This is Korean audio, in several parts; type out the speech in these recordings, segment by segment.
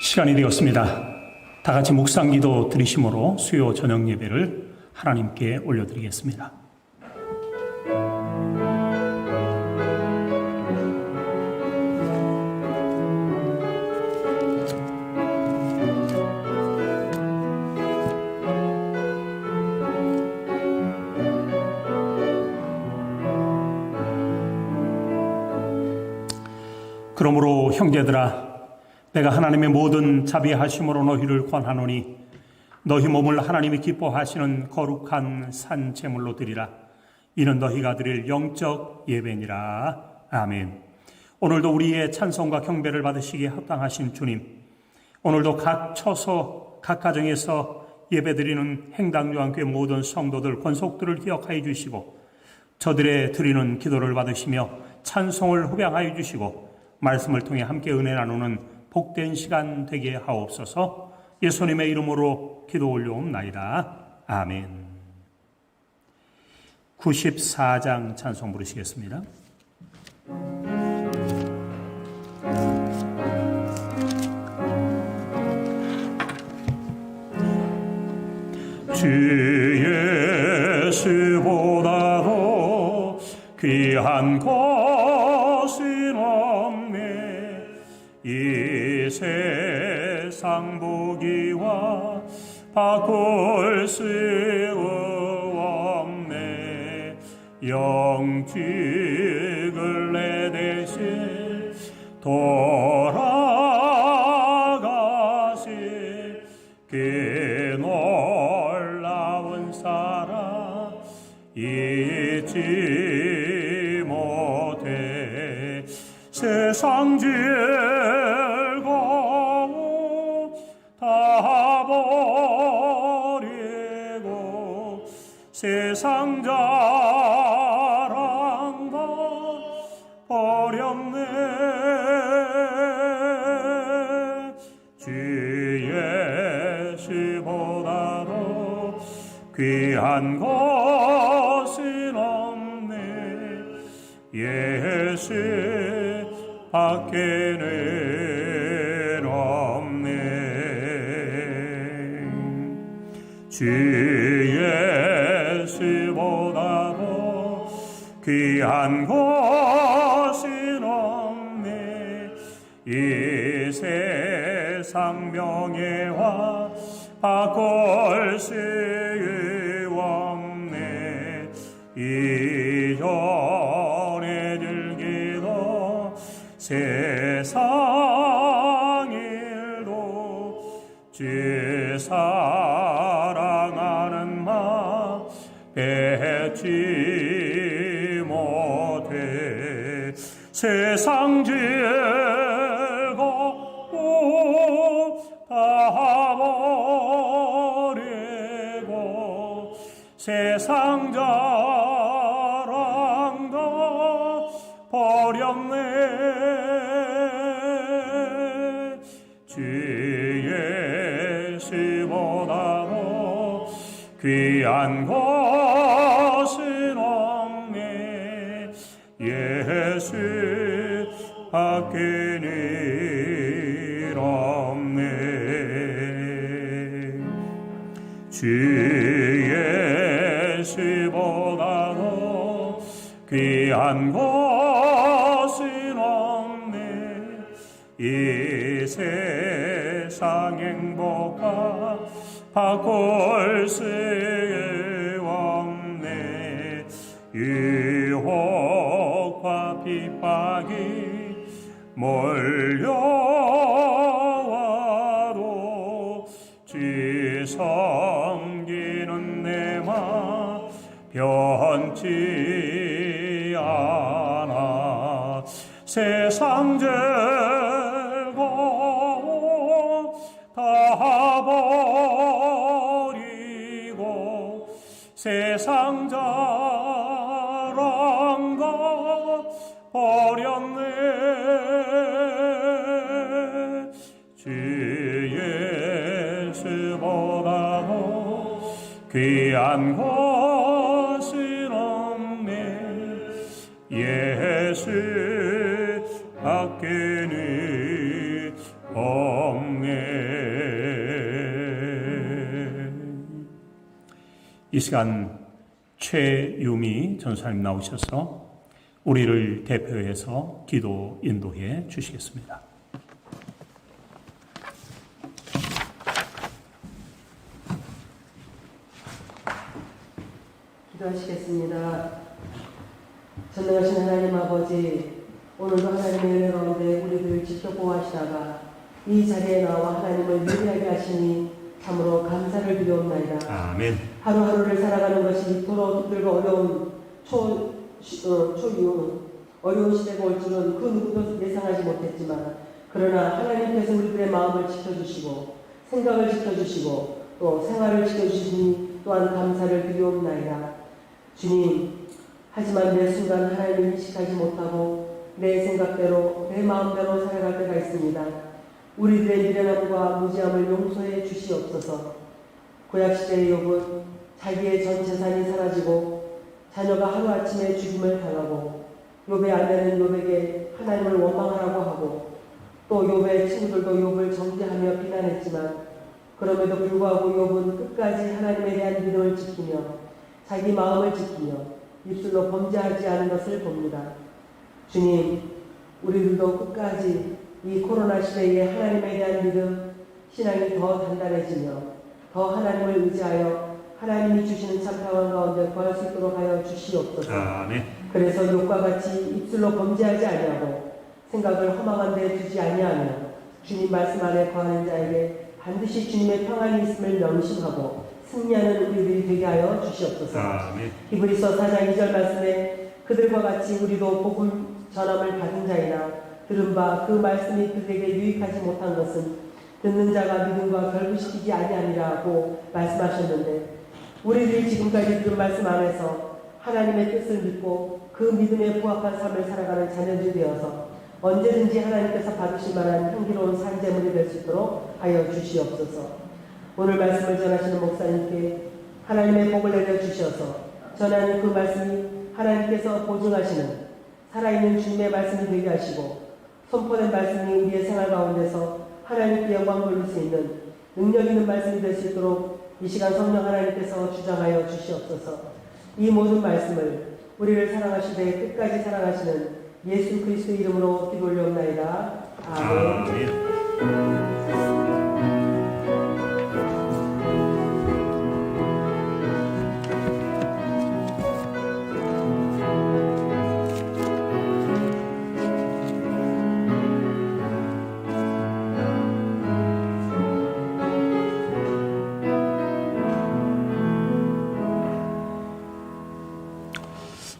시간이 되었습니다. 다 같이 묵상기도 드리심으로 수요 저녁 예배를 하나님께 올려드리겠습니다. 그러므로 형제들아, 내가 하나님의 모든 자비하심으로 너희를 권하노니 너희 몸을 하나님이 기뻐하시는 거룩한 산 제물로 드리라. 이는 너희가 드릴 영적 예배니라. 아멘. 오늘도 우리의 찬송과 경배를 받으시기에 합당하신 주님, 오늘도 각 처소 각 가정에서 예배드리는 행당교환교회 모든 성도들 권속들을 기억하여 주시고 저들의 드리는 기도를 받으시며 찬송을 후병하여 주시고 말씀을 통해 함께 은혜 나누는 복된 시간 되게 하옵소서. 예수님의 이름으로 기도 올려옵나이다. 아멘. 94장 찬송 부르시겠습니다. 주 예수보다도 귀한 것은 없네. 이 세상 보기와 바꿀 수 없네. 영직을 내 대신 돌아가신 그 놀라운 사랑 잊지 못해. 세상 즐거움 다 버리고 세상 자랑 다 버렸네. 주 예수보다도 귀한 것은 없네. 예수 밖에는 없네. 주 예수보다도 귀한 것은 없네. 이 세상 명예와 바꿀 수 없네. 이전에 즐기던 세상 일도 주 사랑하는 마음 뺏지 못해. 세상 즐거움 다 버리고 세상 자랑 다 버렸네. 주 예수보다도 귀한 것은 없네. 예수 밖에는 없네. 주 예수보다도 귀한 것은 없네. 이 세상 행복과 바꿀 수 없네. 유혹과 핍박이 몰려와도 주 섬기는 내 맘 변치 않아. 세상 즐거움 다 버리고 세상 자랑 다 버렸네. 주 예수보다도 귀한 것은 없네. 예수 밖에는 없네. 시간 최유미 전사님 나오셔서 우리를 대표해서 기도 인도해 주시겠습니다. 기도하시겠습니다. 전능하신 하나님 아버지, 오늘도 하나님의 은혜 가운데 우리를 지켜보호하시다가 이 자리에 나와 하나님을 예배하게 하시니 참으로 감사를 드리옵나이다. 아멘. 하루하루를 살아가는 것이 이토록 힘들고 어려운 어려운 시대가 올 줄은 그 누구도 예상하지 못했지만, 그러나 하나님께서 우리들의 마음을 지켜주시고 생각을 지켜주시고 또 생활을 지켜주시니 또한 감사를 드리옵나이다. 주님, 하지만 매 순간 하나님을 인식하지 못하고 내 생각대로 내 마음대로 살아갈 때가 있습니다. 우리들의 미련함과 무지함을 용서해 주시옵소서. 구약시대의 욥은 자기의 전 재산이 사라지고 자녀가 하루아침에 죽임을 당하고 욥의 아내는 욥에게 하나님을 원망하라고 하고 또 욥의 친구들도 욥을 정죄하며 비난했지만, 그럼에도 불구하고 욥은 끝까지 하나님에 대한 믿음을 지키며 자기 마음을 지키며 입술로 범죄하지 않은 것을 봅니다. 주님, 우리들도 끝까지 이 코로나 시대에 하나님에 대한 믿음, 신앙이 더 단단해지며 더 하나님을 의지하여 하나님이 주시는 참 평안 가운데 거할 수 있도록 하여 주시옵소서. 아멘. 그래서 욥과 같이 입술로 범죄하지 아니하고 생각을 허망한 데 두지 아니하며 주님 말씀 안에 거하는 자에게 반드시 주님의 평안이 있음을 명심하고 승리하는 우리들이 되게 하여 주시옵소서. 아멘. 히브리서 4장 2절 말씀에 그들과 같이 우리도 복음 전함을 받은 자이나 들은 바 그 말씀이 그들에게 유익하지 못한 것은 듣는 자가 믿음과 결부시키지 아니하니라고 말씀하셨는데, 우리들이 지금까지 들은 말씀 안에서 하나님의 뜻을 믿고 그 믿음에 부합한 삶을 살아가는 자녀들이 되어서 언제든지 하나님께서 받으실 만한 향기로운 산재물이 될 수 있도록 하여 주시옵소서. 오늘 말씀을 전하시는 목사님께 하나님의 복을 내려주셔서 전하는 그 말씀이 하나님께서 보증하시는 살아있는 주님의 말씀이 되게 하시고, 선포된 말씀이 우리의 생활 가운데서 하나님께 영광 돌릴 수 있는 능력 있는 말씀이 될 수 있도록 이 시간 성령 하나님께서 주장하여 주시옵소서. 이 모든 말씀을 우리를 사랑하시되 끝까지 사랑하시는 예수 그리스도 이름으로 기도 올려옵나이다. 아멘.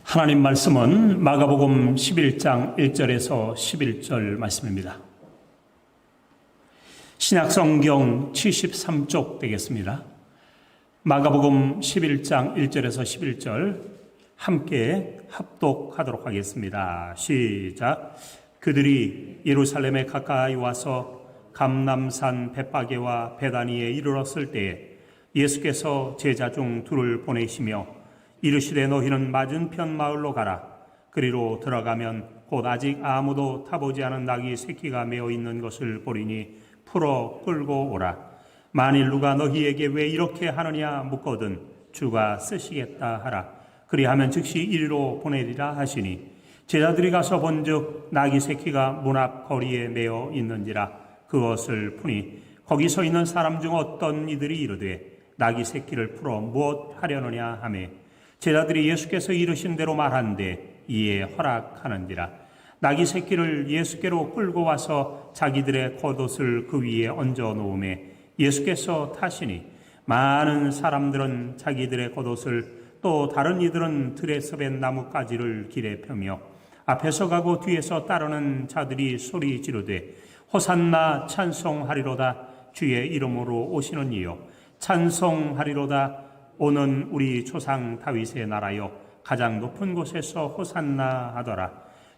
하나님 말씀은 마가복음 11장 1절에서 11절 말씀입니다. 신약성경 73쪽 되겠습니다. 마가복음 11장 1절에서 11절 함께 합독하도록 하겠습니다. 시작. 그들이 예루살렘에 가까이 와서 감람산 벳바게와 베다니에 이르렀을 때에 예수께서 제자 중 둘을 보내시며 이르시되 너희는 맞은편 마을로 가라. 그리로 들어가면 곧 아직 아무도 타보지 않은 낙이 새끼가 메어 있는 것을 보리니 풀어 끌고 오라. 만일 누가 너희에게 왜 이렇게 하느냐 묻거든 주가 쓰시겠다 하라. 그리하면 즉시 이리로 보내리라 하시니, 제자들이 가서 본즉 낙이 새끼가 문 앞 거리에 메어 있는지라. 그것을 푸니 거기 서 있는 사람 중 어떤 이들이 이르되 낙이 새끼를 풀어 무엇 하려느냐 하며, 제자들이 예수께서 이르신 대로 말한데 이에 허락하는지라. 낙이 새끼를 예수께로 끌고 와서 자기들의 겉옷을 그 위에 얹어 놓음에 예수께서 타시니, 많은 사람들은 자기들의 겉옷을 또 다른 이들은 들에서 벤 나뭇가지를 길에 펴며 앞에서 가고 뒤에서 따르는 자들이 소리 지르되 호산나 찬송하리로다. 주의 이름으로 오시는 이여 찬송하리로다. 오는 우리 조상 다윗의 나라여 가장 높은 곳에서 호산나 하더라.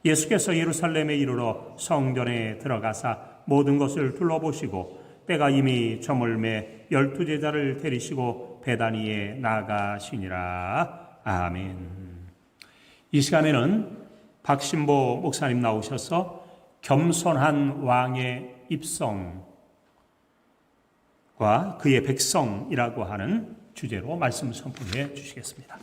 예수께서 예루살렘에 이르러 성전에 들어가사 모든 것을 둘러보시고 때가 이미 저물매 12제자를 데리시고 베다니에 나가시니라. 아멘. 이 시간에는 박신보 목사님 나오셔서 겸손한 왕의 입성과 그의 백성이라고 하는 주제로 말씀 선포해 주시겠습니다.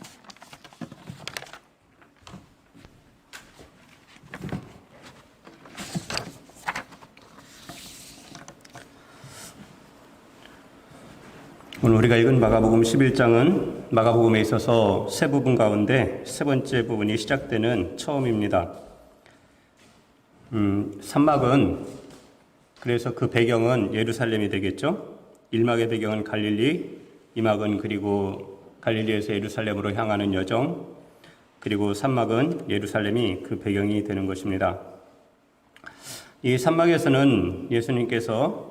오늘 우리가 읽은 마가복음 11장은 마가복음에 있어서 세 부분 가운데 세 번째 부분이 시작되는 처음입니다. 산막은 그래서 그 배경은 예루살렘이 되겠죠. 1막의 배경은 갈릴리, 2막은 그리고 갈릴리에서 예루살렘으로 향하는 여정, 그리고 3막은 예루살렘이 그 배경이 되는 것입니다. 이 3막에서는 예수님께서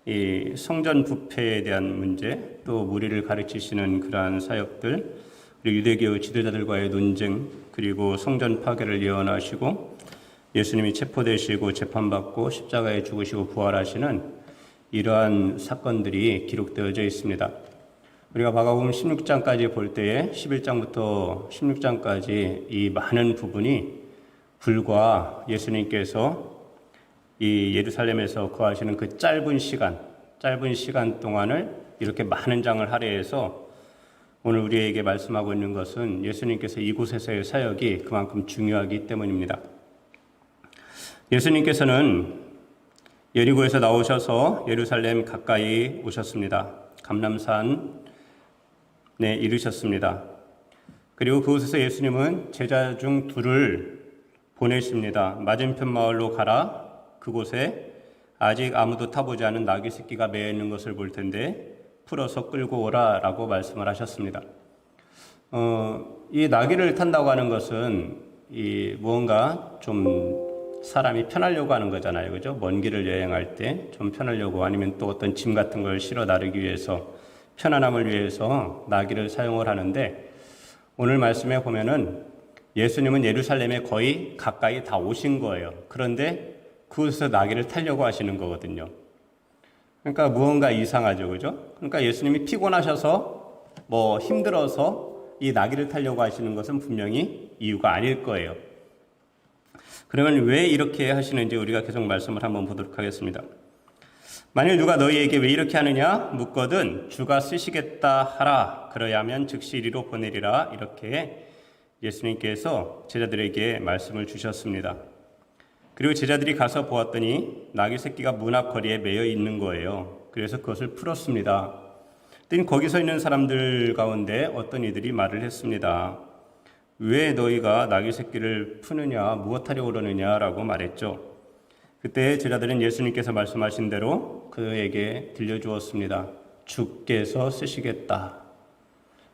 이 성전 부패에 대한 문제, 또 무리를 가르치시는 그러한 사역들, 그리고 유대교 지도자들과의 논쟁, 그리고 성전 파괴를 예언하시고 예수님이 체포되시고 재판받고 십자가에 죽으시고 부활하시는 이러한 사건들이 기록되어져 있습니다. 우리가 마가복음 16장까지 볼 때에 11장부터 16장까지 이 많은 부분이 불과 예수님께서 이 예루살렘에서 거하시는 그 짧은 시간 동안을 이렇게 많은 장을 할애해서 오늘 우리에게 말씀하고 있는 것은 예수님께서 이곳에서의 사역이 그만큼 중요하기 때문입니다. 예수님께서는 여리고에서 나오셔서 예루살렘 가까이 오셨습니다. 감람산에 이르셨습니다. 그리고 그곳에서 예수님은 제자 중 둘을 보내십니다. 맞은편 마을로 가라. 그곳에 아직 아무도 타보지 않은 나귀 새끼가 매여 있는 것을 볼 텐데 풀어서 끌고 오라 라고 말씀을 하셨습니다. 이 나귀를 탄다고 하는 것은 이 무언가 좀 사람이 편하려고 하는 거잖아요. 그죠? 먼 길을 여행할 때 좀 편하려고 아니면 또 어떤 짐 같은 걸 실어 나르기 위해서 편안함을 위해서 나귀를 사용을 하는데 오늘 말씀에 보면은 예수님은 예루살렘에 거의 가까이 다 오신 거예요. 그런데 그곳에서 나귀를 타려고 하시는 거거든요. 그러니까 무언가 이상하죠. 그죠? 그러니까 예수님이 피곤하셔서 힘들어서 이 나귀를 타려고 하시는 것은 분명히 이유가 아닐 거예요. 그러면 왜 이렇게 하시는지 우리가 계속 말씀을 한번 보도록 하겠습니다. 만일 누가 너희에게 왜 이렇게 하느냐 묻거든 주가 쓰시겠다 하라. 그러야 하면 즉시 이리로 보내리라. 이렇게 예수님께서 제자들에게 말씀을 주셨습니다. 그리고 제자들이 가서 보았더니 나귀 새끼가 문 앞 거리에 매여 있는 거예요. 그래서 그것을 풀었습니다. 그랬더니 거기 서 있는 사람들 가운데 어떤 이들이 말을 했습니다. 왜 너희가 나귀 새끼를 푸느냐, 무엇하려고 그러느냐라고 말했죠. 그때 제자들은 예수님께서 말씀하신 대로 그에게 들려주었습니다. 주께서 쓰시겠다.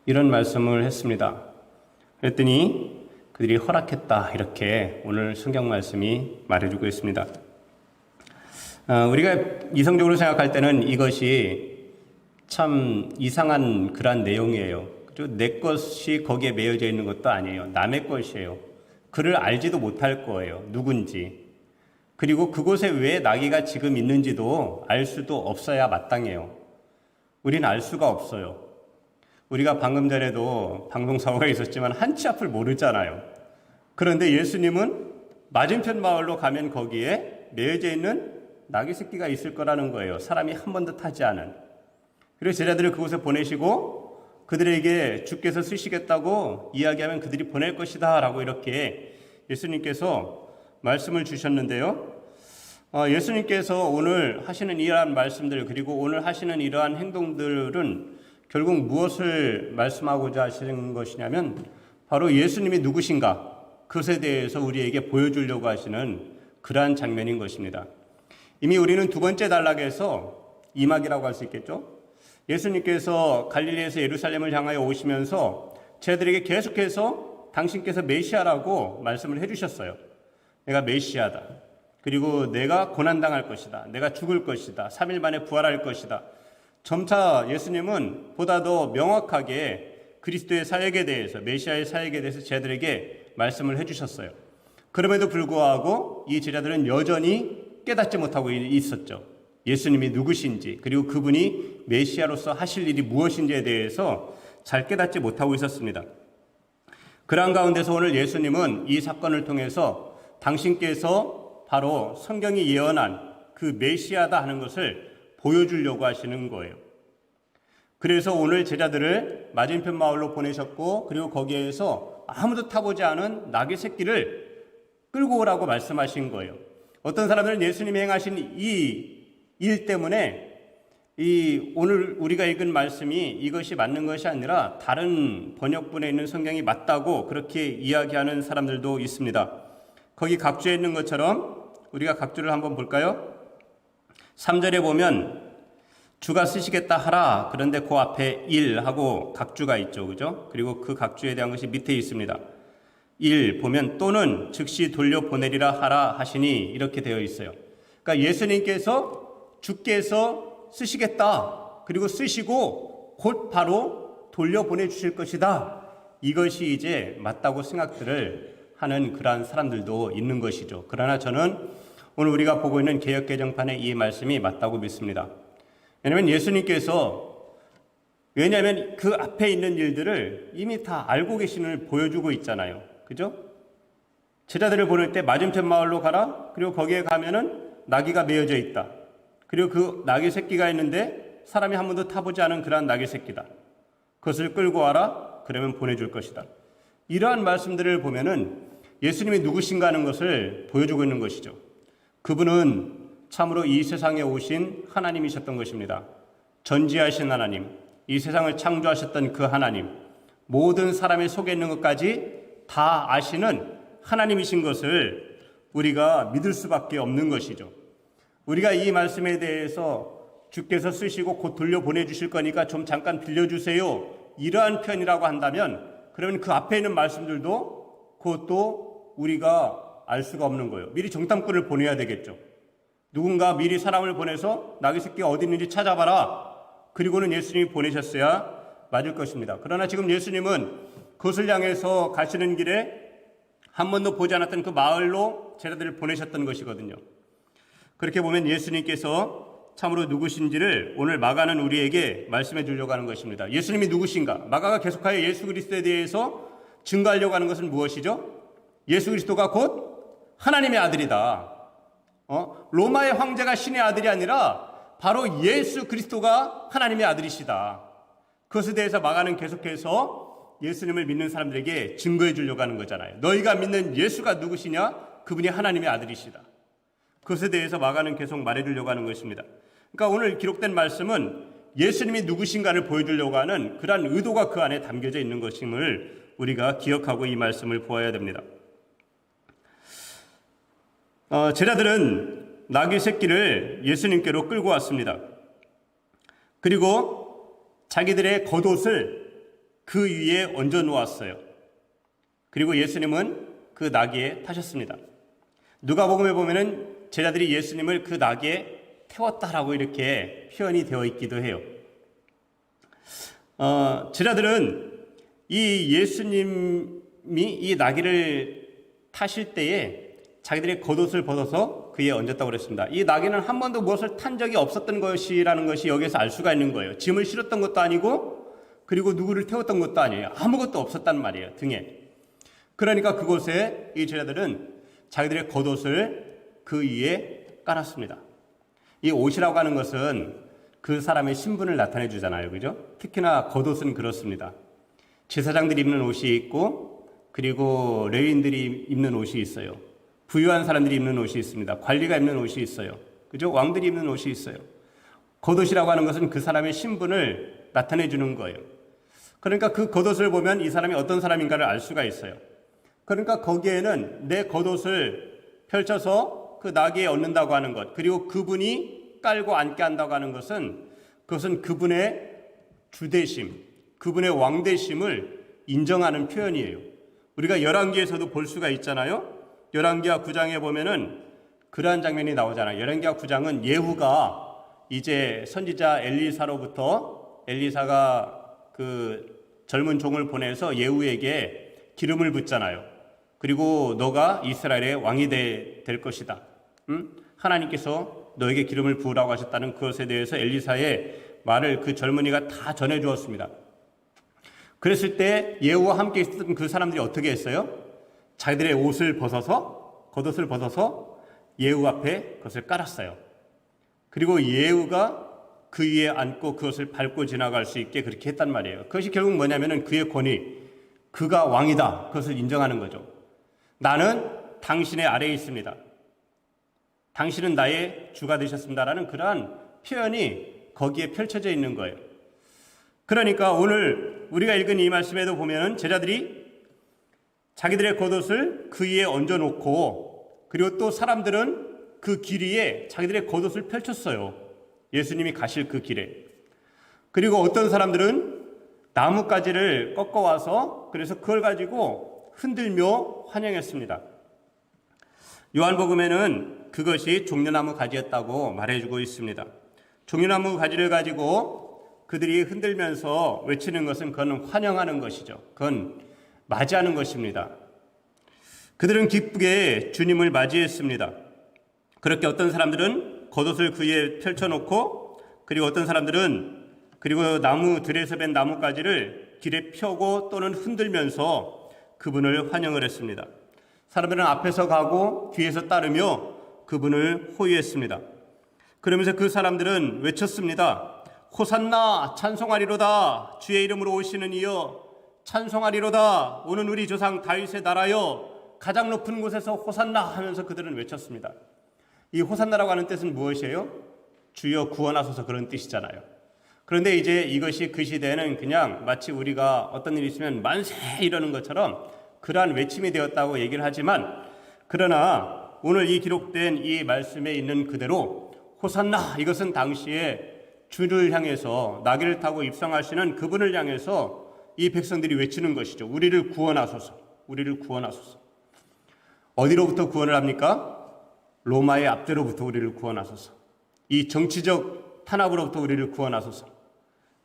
이런 말씀을 했습니다. 그랬더니 그들이 허락했다. 이렇게 오늘 성경 말씀이 말해주고 있습니다. 우리가 이성적으로 생각할 때는 이것이 참 이상한 그런 내용이에요. 내 것이 거기에 매여져 있는 것도 아니에요. 남의 것이에요. 그를 알지도 못할 거예요. 누군지. 그리고 그곳에 왜 나귀가 지금 있는지도 알 수도 없어야 마땅해요. 우리는 알 수가 없어요. 우리가 방금 전에도 방송사고가 있었지만 한 치 앞을 모르잖아요. 그런데 예수님은 맞은편 마을로 가면 거기에 매여져 있는 나귀 새끼가 있을 거라는 거예요. 사람이 한 번도 타지 않은. 그리고 제자들을 그곳에 보내시고 그들에게 주께서 쓰시겠다고 이야기하면 그들이 보낼 것이다 라고 이렇게 예수님께서 말씀을 주셨는데요. 예수님께서 오늘 하시는 이러한 말씀들 그리고 오늘 하시는 이러한 행동들은 결국 무엇을 말씀하고자 하시는 것이냐면 바로 예수님이 누구신가 그것에 대해서 우리에게 보여주려고 하시는 그러한 장면인 것입니다. 이미 우리는 두 번째 단락에서 이막이라고 할 수 있겠죠. 예수님께서 갈릴리에서 예루살렘을 향하여 오시면서 제자들에게 계속해서 당신께서 메시아라고 말씀을 해주셨어요. 내가 메시아다. 그리고 내가 고난당할 것이다. 내가 죽을 것이다. 3일 만에 부활할 것이다. 점차 예수님은 보다 더 명확하게 그리스도의 사역에 대해서 메시아의 사역에 대해서 제자들에게 말씀을 해주셨어요. 그럼에도 불구하고 이 제자들은 여전히 깨닫지 못하고 있었죠. 예수님이 누구신지 그리고 그분이 메시아로서 하실 일이 무엇인지에 대해서 잘 깨닫지 못하고 있었습니다. 그러한 가운데서 오늘 예수님은 이 사건을 통해서 당신께서 바로 성경이 예언한 그 메시아다 하는 것을 보여주려고 하시는 거예요. 그래서 오늘 제자들을 맞은편 마을로 보내셨고, 그리고 거기에서 아무도 타보지 않은 나귀 새끼를 끌고 오라고 말씀하신 거예요. 어떤 사람들은 예수님이 행하신 이 일 때문에 오늘 우리가 읽은 말씀이 이것이 맞는 것이 아니라 다른 번역본에 있는 성경이 맞다고 그렇게 이야기하는 사람들도 있습니다. 거기 각주에 있는 것처럼 우리가 각주를 한번 볼까요? 3절에 보면 주가 쓰시겠다 하라. 그런데 그 앞에 일 하고 각주가 있죠. 그죠? 그리고 그 각주에 대한 것이 밑에 있습니다. 1 보면 또는 즉시 돌려보내리라 하라 하시니 이렇게 되어 있어요. 그러니까 예수님께서 주께서 쓰시겠다. 그리고 쓰시고 곧 바로 돌려보내 주실 것이다. 이것이 이제 맞다고 생각들을 하는 그러한 사람들도 있는 것이죠. 그러나 저는 오늘 우리가 보고 있는 개역개정판의 이 말씀이 맞다고 믿습니다. 왜냐하면 왜냐하면 그 앞에 있는 일들을 이미 다 알고 계시는 보여주고 있잖아요. 그죠? 제자들을 보낼 때 맞은편 마을로 가라. 그리고 거기에 가면은 나귀가 메어져 있다. 그리고 그 나귀 새끼가 있는데 사람이 한 번도 타보지 않은 그러한 나귀 새끼다. 그것을 끌고 와라. 그러면 보내줄 것이다. 이러한 말씀들을 보면은 예수님이 누구신가 하는 것을 보여주고 있는 것이죠. 그분은 참으로 이 세상에 오신 하나님이셨던 것입니다. 전지하신 하나님, 이 세상을 창조하셨던 그 하나님, 모든 사람의 속에 있는 것까지 다 아시는 하나님이신 것을 우리가 믿을 수밖에 없는 것이죠. 우리가 이 말씀에 대해서 주께서 쓰시고 곧 돌려보내주실 거니까 좀 잠깐 빌려주세요. 이러한 편이라고 한다면 그러면 그 앞에 있는 말씀들도 그것도 우리가 알 수가 없는 거예요. 미리 정탐꾼을 보내야 되겠죠. 누군가 미리 사람을 보내서 나귀 새끼가 어디 있는지 찾아봐라. 그리고는 예수님이 보내셨어야 맞을 것입니다. 그러나 지금 예수님은 그것을 향해서 가시는 길에 한 번도 보지 않았던 그 마을로 제자들을 보내셨던 것이거든요. 그렇게 보면 예수님께서 참으로 누구신지를 오늘 마가는 우리에게 말씀해 주려고 하는 것입니다. 예수님이 누구신가? 마가가 계속하여 예수 그리스도에 대해서 증거하려고 하는 것은 무엇이죠? 예수 그리스도가 곧 하나님의 아들이다. 로마의 황제가 신의 아들이 아니라 바로 예수 그리스도가 하나님의 아들이시다. 그것에 대해서 마가는 계속해서 예수님을 믿는 사람들에게 증거해 주려고 하는 거잖아요. 너희가 믿는 예수가 누구시냐? 그분이 하나님의 아들이시다. 그것에 대해서 마가는 계속 말해 주려고 하는 것입니다. 그러니까 오늘 기록된 말씀은 예수님이 누구신가를 보여주려고 하는 그러한 의도가 그 안에 담겨져 있는 것임을 우리가 기억하고 이 말씀을 보아야 됩니다. 제자들은 나귀 새끼를 예수님께로 끌고 왔습니다. 그리고 자기들의 겉옷을 그 위에 얹어 놓았어요. 그리고 예수님은 그 나귀에 타셨습니다. 누가복음에 보면은 제자들이 예수님을 그 나귀에 태웠다라고 이렇게 표현이 되어 있기도 해요. 제자들은 이 예수님이 이 나귀를 타실 때에 자기들의 겉옷을 벗어서 그에 얹었다고 그랬습니다. 이 나귀는 한 번도 무엇을 탄 적이 없었던 것이라는 것이 여기서 알 수가 있는 거예요. 짐을 실었던 것도 아니고 그리고 누구를 태웠던 것도 아니에요. 아무것도 없었단 말이에요. 등에. 그러니까 그곳에 이 제자들은 자기들의 겉옷을 그 위에 깔았습니다. 이 옷이라고 하는 것은 그 사람의 신분을 나타내 주잖아요. 그죠? 특히나 겉옷은 그렇습니다. 제사장들이 입는 옷이 있고 그리고 레위인들이 입는 옷이 있어요. 부유한 사람들이 입는 옷이 있습니다. 관리가 입는 옷이 있어요. 그죠? 왕들이 입는 옷이 있어요. 겉옷이라고 하는 것은 그 사람의 신분을 나타내 주는 거예요. 그러니까 그 겉옷을 보면 이 사람이 어떤 사람인가를 알 수가 있어요. 그러니까 거기에는 내 겉옷을 펼쳐서 그 나귀에 얹는다고 하는 것, 그리고 그분이 깔고 앉게 한다고 하는 그것은 그분의 주대심, 그분의 왕대심을 인정하는 표현이에요. 우리가 열왕기에서도 볼 수가 있잖아요. 열왕기하 9장에 보면은 그러한 장면이 나오잖아요. 열왕기하 9장은 예후가 이제 선지자 엘리사로부터 엘리사가 그 젊은 종을 보내서 예후에게 기름을 붓잖아요. 그리고 너가 이스라엘의 왕이 될 것이다. 하나님께서 너에게 기름을 부으라고 하셨다는 그것에 대해서 엘리사의 말을 그 젊은이가 다 전해 주었습니다. 그랬을 때 예후와 함께 있었던 그 사람들이 어떻게 했어요? 자기들의 옷을 벗어서, 겉옷을 벗어서 예후 앞에 그것을 깔았어요. 그리고 예후가 그 위에 앉고 그것을 밟고 지나갈 수 있게 그렇게 했단 말이에요. 그것이 결국 뭐냐면은 그의 권위, 그가 왕이다, 그것을 인정하는 거죠. 나는 당신의 아래에 있습니다. 당신은 나의 주가 되셨습니다라는 그러한 표현이 거기에 펼쳐져 있는 거예요. 그러니까 오늘 우리가 읽은 이 말씀에도 보면은 제자들이 자기들의 겉옷을 그 위에 얹어놓고, 그리고 또 사람들은 그 길 위에 자기들의 겉옷을 펼쳤어요. 예수님이 가실 그 길에. 그리고 어떤 사람들은 나뭇가지를 꺾어와서 그래서 그걸 가지고 흔들며 환영했습니다. 요한복음에는 그것이 종려나무 가지였다고 말해주고 있습니다. 종려나무 가지를 가지고 그들이 흔들면서 외치는 것은 그건 환영하는 것이죠. 그건 맞이하는 것입니다. 그들은 기쁘게 주님을 맞이했습니다. 그렇게 어떤 사람들은 겉옷을 그 위에 펼쳐놓고, 그리고 어떤 사람들은 그리고 나무 들에서 벤 나뭇가지를 길에 펴고 또는 흔들면서 그분을 환영을 했습니다. 사람들은 앞에서 가고 뒤에서 따르며 그분을 호위했습니다. 그러면서 그 사람들은 외쳤습니다. 호산나 찬송하리로다. 주의 이름으로 오시는 이여 찬송하리로다. 오는 우리 조상 다윗의 나라여 가장 높은 곳에서 호산나 하면서 그들은 외쳤습니다. 이 호산나라고 하는 뜻은 무엇이에요? 주여 구원하소서, 그런 뜻이잖아요. 그런데 이제 이것이 그 시대에는 그냥 마치 우리가 어떤 일이 있으면 만세 이러는 것처럼 그러한 외침이 되었다고 얘기를 하지만, 그러나 오늘 이 기록된 이 말씀에 있는 그대로 호산나, 이것은 당시에 주를 향해서 나귀를 타고 입성하시는 그분을 향해서 이 백성들이 외치는 것이죠. 우리를 구원하소서, 우리를 구원하소서. 어디로부터 구원을 합니까? 로마의 압제로부터 우리를 구원하소서. 이 정치적 탄압으로부터 우리를 구원하소서.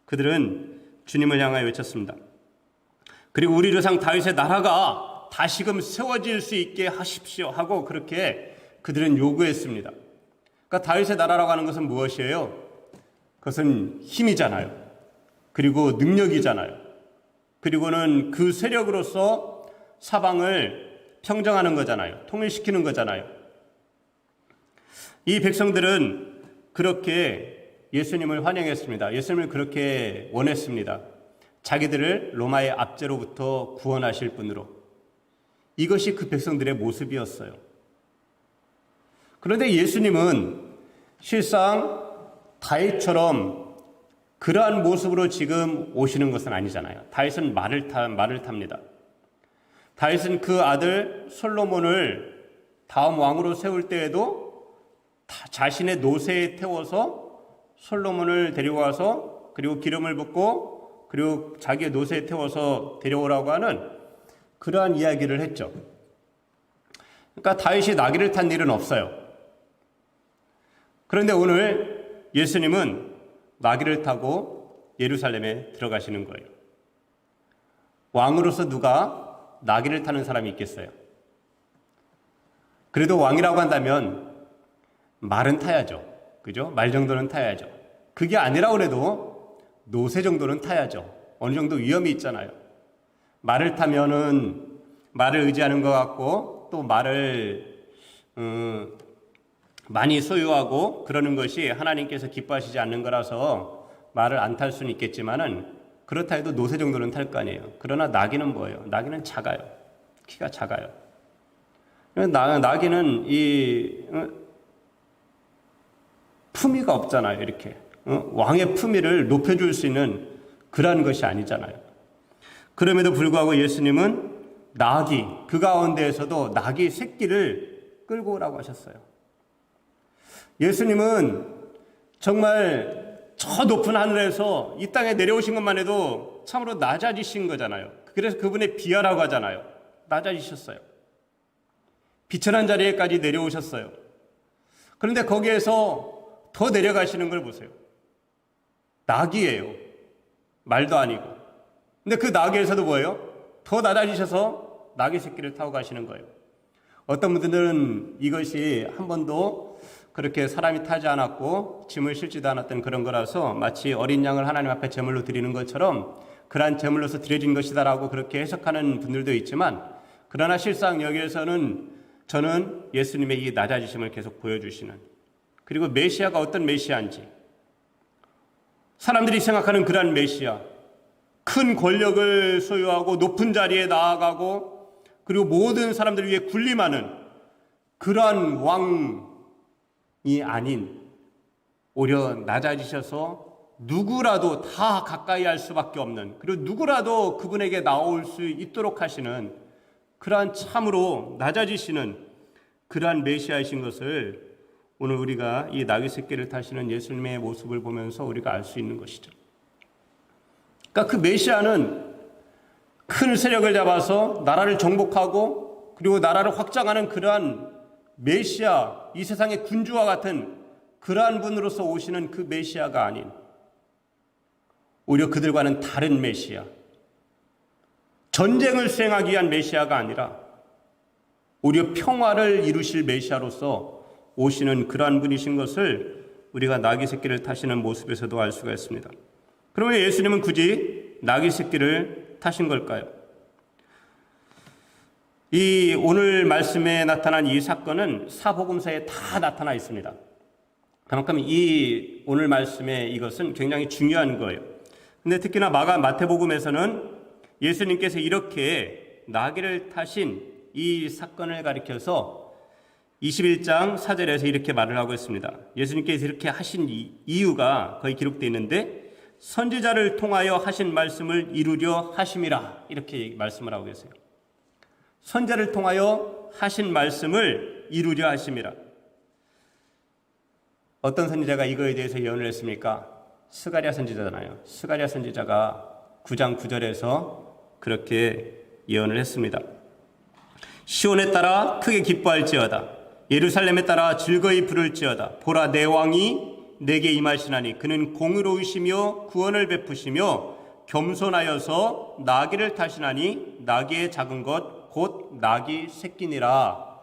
그들은 주님을 향하여 외쳤습니다. 그리고 우리 조상 다윗의 나라가 다시금 세워질 수 있게 하십시오 하고 그렇게 그들은 요구했습니다. 그러니까 다윗의 나라라고 하는 것은 무엇이에요? 그것은 힘이잖아요. 그리고 능력이잖아요. 그리고는 그 세력으로서 사방을 평정하는 거잖아요. 통일시키는 거잖아요. 이 백성들은 그렇게 예수님을 환영했습니다. 예수님을 그렇게 원했습니다. 자기들을 로마의 압제로부터 구원하실 분으로. 이것이 그 백성들의 모습이었어요. 그런데 예수님은 실상 다윗처럼 그러한 모습으로 지금 오시는 것은 아니잖아요. 다윗은 말을 탑니다. 다윗은 그 아들 솔로몬을 다음 왕으로 세울 때에도 자신의 노새에 태워서 솔로몬을 데려와서 그리고 기름을 붓고 그리고 자기의 노새에 태워서 데려오라고 하는 그러한 이야기를 했죠. 그러니까 다윗이 나귀를 탄 일은 없어요. 그런데 오늘 예수님은 나귀를 타고 예루살렘에 들어가시는 거예요. 왕으로서 누가 나귀를 타는 사람이 있겠어요? 그래도 왕이라고 한다면 말은 타야죠. 그죠? 말 정도는 타야죠. 그게 아니라고 해도 노새 정도는 타야죠. 어느 정도 위험이 있잖아요. 말을 타면은 말을 의지하는 것 같고 또 말을 많이 소유하고 그러는 것이 하나님께서 기뻐하시지 않는 거라서 말을 안 탈 수는 있겠지만은 그렇다 해도 노새 정도는 탈 거 아니에요. 그러나 나귀는 뭐예요? 나귀는 작아요. 키가 작아요. 나귀는 이 품위가 없잖아요. 이렇게 왕의 품위를 높여줄 수 있는 그러한 것이 아니잖아요. 그럼에도 불구하고 예수님은 나귀, 그 가운데에서도 나귀 새끼를 끌고 오라고 하셨어요. 예수님은 정말 저 높은 하늘에서 이 땅에 내려오신 것만 해도 참으로 낮아지신 거잖아요. 그래서 그분의 비하라고 하잖아요. 낮아지셨어요. 비천한 자리에까지 내려오셨어요. 그런데 거기에서 더 내려가시는 걸 보세요. 나귀예요. 말도 아니고. 근데 그 나귀에서도 뭐예요? 더 낮아지셔서 나귀 새끼를 타고 가시는 거예요. 어떤 분들은 이것이 한 번도 그렇게 사람이 타지 않았고 짐을 실지도 않았던 그런 거라서 마치 어린 양을 하나님 앞에 제물로 드리는 것처럼 그러한 제물로서 드려진 것이다라고 그렇게 해석하는 분들도 있지만, 그러나 실상 여기에서는 저는 예수님의 이 낮아지심을 계속 보여주시는, 그리고 메시아가 어떤 메시아인지, 사람들이 생각하는 그러한 메시아, 큰 권력을 소유하고 높은 자리에 나아가고 그리고 모든 사람들을 위해 군림하는 그러한 왕이 아닌 오히려 낮아지셔서 누구라도 다 가까이 할 수밖에 없는, 그리고 누구라도 그분에게 나올 수 있도록 하시는 그러한 참으로 낮아지시는 그러한 메시아이신 것을 오늘 우리가 이 나귀 새끼를 타시는 예수님의 모습을 보면서 우리가 알 수 있는 것이죠. 그러니까 그 메시아는 큰 세력을 잡아서 나라를 정복하고 그리고 나라를 확장하는 그러한 메시아, 이 세상의 군주와 같은 그러한 분으로서 오시는 그 메시아가 아닌 오히려 그들과는 다른 메시아, 전쟁을 수행하기 위한 메시아가 아니라 오히려 평화를 이루실 메시아로서 오시는 그러한 분이신 것을 우리가 나귀 새끼를 타시는 모습에서도 알 수가 있습니다. 그러면 예수님은 굳이 나귀 새끼를 타신 걸까요? 이 오늘 말씀에 나타난 이 사건은 사복음서에 다 나타나 있습니다. 그만큼 이 오늘 말씀의 이것은 굉장히 중요한 거예요. 근데 특히나 마태복음에서는 예수님께서 이렇게 나귀를 타신 이 사건을 가리켜서 21장 4절에서 이렇게 말을 하고 있습니다. 예수님께서 이렇게 하신 이유가 거기 기록되어 있는데 선지자를 통하여 하신 말씀을 이루려 하심이라, 이렇게 말씀을 하고 계세요. 선지자를 통하여 하신 말씀을 이루려 하심이라. 어떤 선지자가 이거에 대해서 예언을 했습니까? 스가랴 선지자잖아요. 스가랴 선지자가 9장 9절에서 그렇게 예언을 했습니다. 시온에 따라 크게 기뻐할지어다. 예루살렘에 따라 즐거이 부를지어다. 보라, 내 왕이 내게 임하시나니 그는 공의로우시며 구원을 베푸시며 겸손하여서 나귀를 타시나니 나귀의 작은 것 곧 나귀 새끼니라.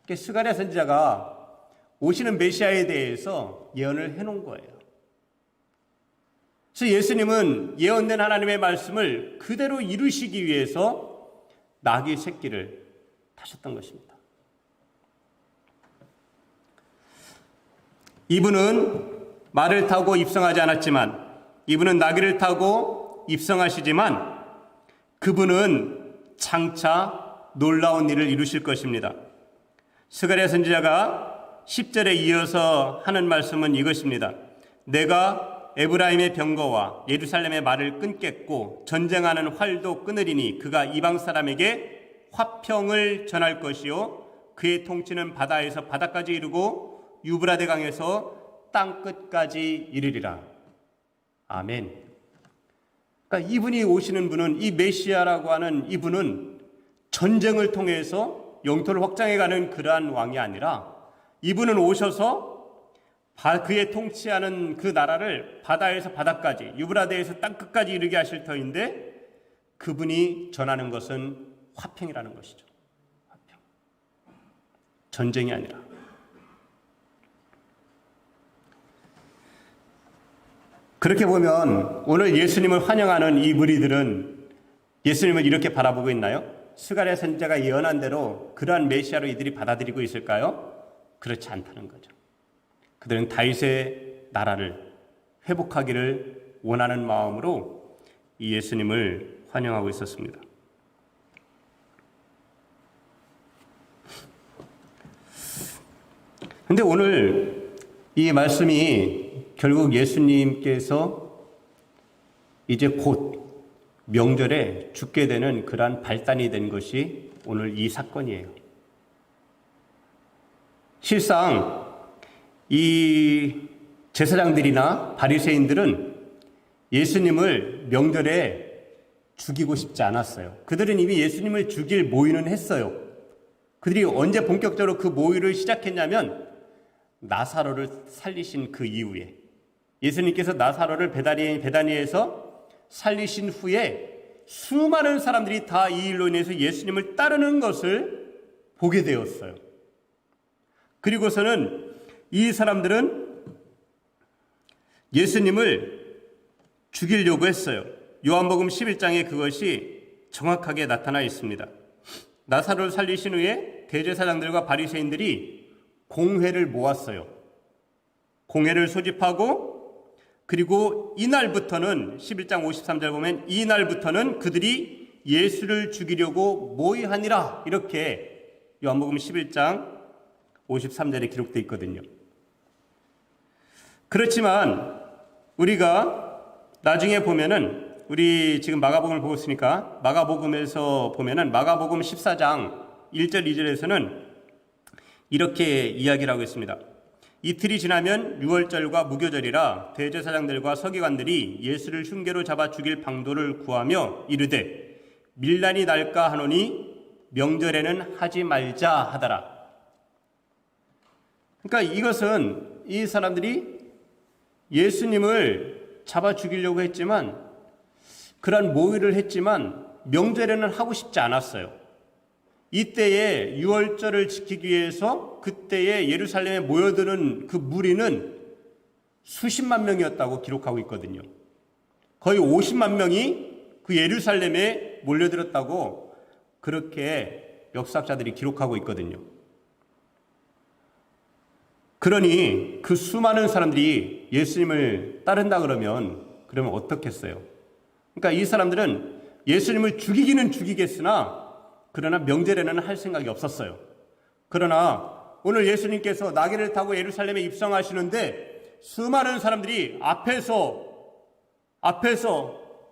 스가랴 선지자가 오시는 메시아에 대해서 예언을 해놓은 거예요. 그래서 예수님은 예언된 하나님의 말씀을 그대로 이루시기 위해서 나귀 새끼를 타셨던 것입니다. 이분은 말을 타고 입성하지 않았지만, 이분은 나귀를 타고 입성하시지만 그분은 장차 놀라운 일을 이루실 것입니다. 스가랴 선지자가 10절에 이어서 하는 말씀은 이것입니다. 내가 에브라임의 병거와 예루살렘의 말을 끊겠고 전쟁하는 활도 끊으리니 그가 이방 사람에게 화평을 전할 것이요 그의 통치는 바다에서 바다까지 이르고 유브라데 강에서 땅끝까지 이르리라. 아멘. 그러니까 이분이 오시는 분은, 이 메시아라고 하는 이분은 전쟁을 통해서 영토를 확장해가는 그러한 왕이 아니라 이분은 오셔서 그의 통치하는 그 나라를 바다에서 바다까지, 유브라데에서 땅끝까지 이르게 하실 터인데 그분이 전하는 것은 화평이라는 것이죠. 화평. 전쟁이 아니라. 그렇게 보면 오늘 예수님을 환영하는 이 무리들은 예수님을 이렇게 바라보고 있나요? 스가랴 선지자가 예언한 대로 그러한 메시아로 이들이 받아들이고 있을까요? 그렇지 않다는 거죠. 그들은 다윗의 나라를 회복하기를 원하는 마음으로 이 예수님을 환영하고 있었습니다. 그런데 오늘 이 말씀이 결국 예수님께서 이제 곧 명절에 죽게 되는 그러한 발단이 된 것이 오늘 이 사건이에요. 실상 이 제사장들이나 바리새인들은 예수님을 명절에 죽이고 싶지 않았어요. 그들은 이미 예수님을 죽일 모의는 했어요. 그들이 언제 본격적으로 그 모의를 시작했냐면 나사로를 살리신 그 이후에, 예수님께서 나사로를 베다니에서 살리신 후에 수많은 사람들이 다 이 일로 인해서 예수님을 따르는 것을 보게 되었어요. 그리고서는 이 사람들은 예수님을 죽이려고 했어요. 요한복음 11장에 그것이 정확하게 나타나 있습니다. 나사로를 살리신 후에 대제사장들과 바리새인들이 공회를 모았어요. 공회를 소집하고 그리고 이날부터는 11장 53절 보면 이날부터는 그들이 예수를 죽이려고 모의하니라 이렇게 요한복음 11장 53절에 기록되어 있거든요. 그렇지만 우리가 나중에 보면은 우리 지금 마가복음을 보고 있으니까 마가복음에서 보면은 마가복음 14장 1절 2절에서는 이렇게 이야기를 하고 있습니다. 이틀이 지나면 유월절과 무교절이라 대제사장들과 서기관들이 예수를 흉계로 잡아 죽일 방도를 구하며 이르되 밀란이 날까 하노니 명절에는 하지 말자 하더라. 그러니까 이것은 이 사람들이 예수님을 잡아 죽이려고 했지만 그러한 모의를 했지만 명절에는 하고 싶지 않았어요. 이때에 유월절을 지키기 위해서 그때에 예루살렘에 모여드는 그 무리는 수십만 명이었다고 기록하고 있거든요. 거의 50만 명이 그 예루살렘에 몰려들었다고 그렇게 역사학자들이 기록하고 있거든요. 그러니 그 수많은 사람들이 예수님을 따른다 그러면 어떻겠어요? 그러니까 이 사람들은 예수님을 죽이기는 죽이겠으나 그러나 명절에는 할 생각이 없었어요. 그러나 오늘 예수님께서 나귀를 타고 예루살렘에 입성하시는데 수많은 사람들이 앞에서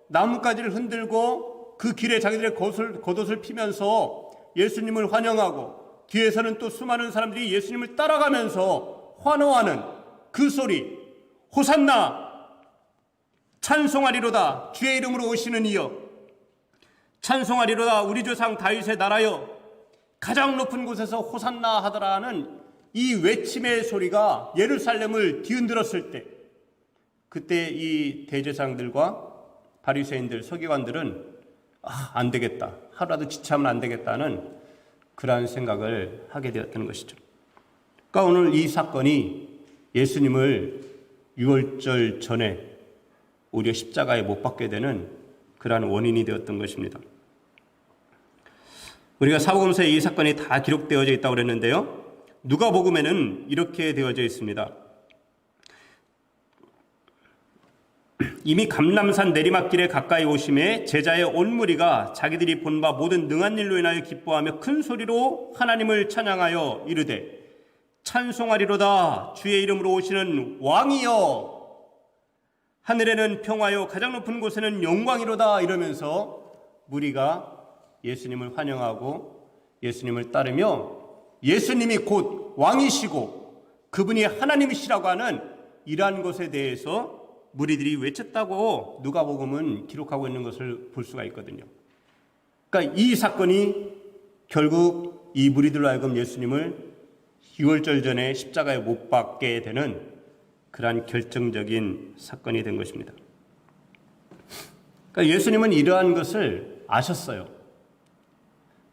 나뭇가지를 흔들고 그 길에 자기들의 겉옷을 피면서 예수님을 환영하고 뒤에서는 또 수많은 사람들이 예수님을 따라가면서 환호하는 그 소리, 호산나 찬송하리로다 주의 이름으로 오시는 이여, 찬송하리로다 우리 조상 다윗의 나라여, 가장 높은 곳에서 호산나 하더라는 이 외침의 소리가 예루살렘을 뒤흔들었을 때, 그때 이 대제사장들과 바리새인들, 서기관들은 안 되겠다, 하루라도 지체하면 안 되겠다는 그러한 생각을 하게 되었던 것이죠. 그러니까 오늘 이 사건이 예수님을 유월절 전에 오히려 십자가에 못 박게 되는 그러한 원인이 되었던 것입니다. 우리가 사복음서에 이 사건이 다 기록되어져 있다고 그랬는데요, 누가복음에는 이렇게 되어져 있습니다. 이미 감람산 내리막길에 가까이 오심에 제자의 온 무리가 자기들이 본 바 모든 능한 일로 인하여 기뻐하며 큰 소리로 하나님을 찬양하여 이르되 찬송하리로다 주의 이름으로 오시는 왕이여, 하늘에는 평화요 가장 높은 곳에는 영광이로다, 이러면서 무리가 예수님을 환영하고 예수님을 따르며 예수님이 곧 왕이시고 그분이 하나님이시라고 하는 이러한 것에 대해서 무리들이 외쳤다고 누가복음은 기록하고 있는 것을 볼 수가 있거든요. 그러니까 이 사건이 결국 이 무리들로 하여금 예수님을 유월절 전에 십자가에 못 박게 되는 그러한 결정적인 사건이 된 것입니다. 그러니까 예수님은 이러한 것을 아셨어요.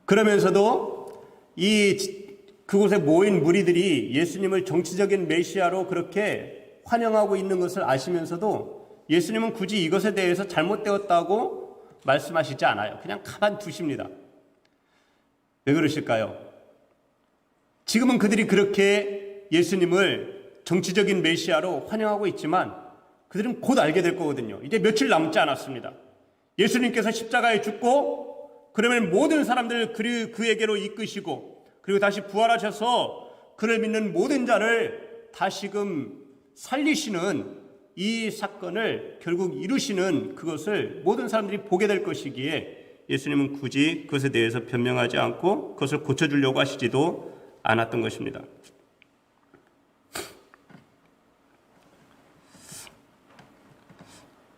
그러면서도 그곳에 모인 무리들이 예수님을 정치적인 메시아로 그렇게 환영하고 있는 것을 아시면서도 예수님은 굳이 이것에 대해서 잘못되었다고 말씀하시지 않아요. 그냥 가만 두십니다. 왜 그러실까요? 지금은 그들이 그렇게 예수님을 정치적인 메시아로 환영하고 있지만 그들은 곧 알게 될 거거든요. 이제 며칠 남지 않았습니다. 예수님께서 십자가에 죽고 그러면 모든 사람들을 그에게로 이끄시고 그리고 다시 부활하셔서 그를 믿는 모든 자를 다시금 살리시는 이 사건을 결국 이루시는 그것을 모든 사람들이 보게 될 것이기에 예수님은 굳이 그것에 대해서 변명하지 않고 그것을 고쳐주려고 하시지도 않았던 것입니다.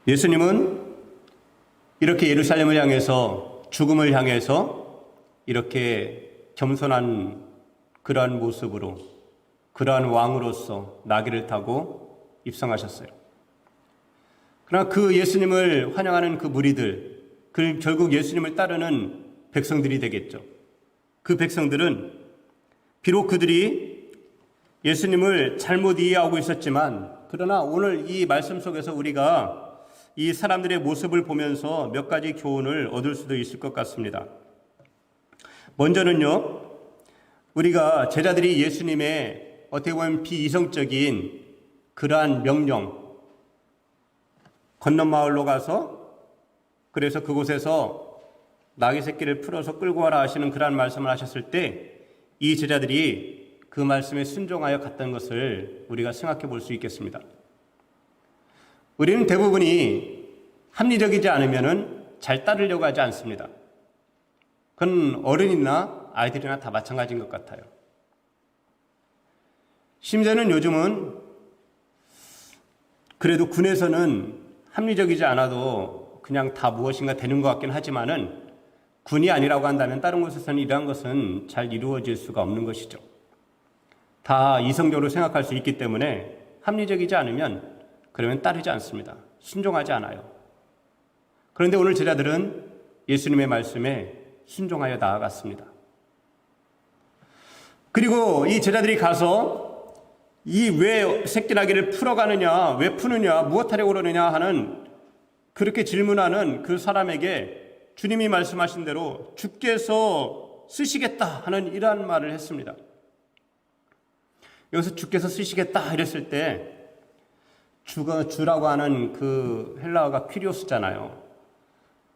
예수님은 이렇게 예루살렘을 향해서, 죽음을 향해서 이렇게 겸손한 그러한 모습으로, 그러한 왕으로서 나귀를 타고 입성하셨어요. 그러나 그 예수님을 환영하는 그 무리들, 결국 예수님을 따르는 백성들이 되겠죠. 그 백성들은 비록 그들이 예수님을 잘못 이해하고 있었지만, 그러나 오늘 이 말씀 속에서 우리가 이 사람들의 모습을 보면서 몇 가지 교훈을 얻을 수도 있을 것 같습니다. 먼저는요, 우리가 제자들이 예수님의 어떻게 보면 비이성적인 그러한 명령, 건넌 마을로 가서 그래서 그곳에서 나귀 새끼를 풀어서 끌고 와라 하시는 그러한 말씀을 하셨을 때 이 제자들이 그 말씀에 순종하여 갔던 것을 우리가 생각해 볼 수 있겠습니다. 우리는 대부분이 합리적이지 않으면 잘 따르려고 하지 않습니다. 그건 어른이나 아이들이나 다 마찬가지인 것 같아요. 심지어는 요즘은 그래도 군에서는 합리적이지 않아도 그냥 다 무엇인가 되는 것 같긴 하지만은 군이 아니라고 한다면 다른 곳에서는 이러한 것은 잘 이루어질 수가 없는 것이죠. 다 이성적으로 생각할 수 있기 때문에 합리적이지 않으면 그러면 따르지 않습니다. 순종하지 않아요. 그런데 오늘 제자들은 예수님의 말씀에 순종하여 나아갔습니다. 그리고 이 제자들이 가서 이 왜 새끼나귀를 풀어가느냐, 왜 푸느냐, 무엇하려고 그러느냐 하는 그렇게 질문하는 그 사람에게 주님이 말씀하신 대로 주께서 쓰시겠다 하는 이러한 말을 했습니다. 여기서 주께서 쓰시겠다 이랬을 때 주라고 하는 그 헬라어가 퀴리오스잖아요.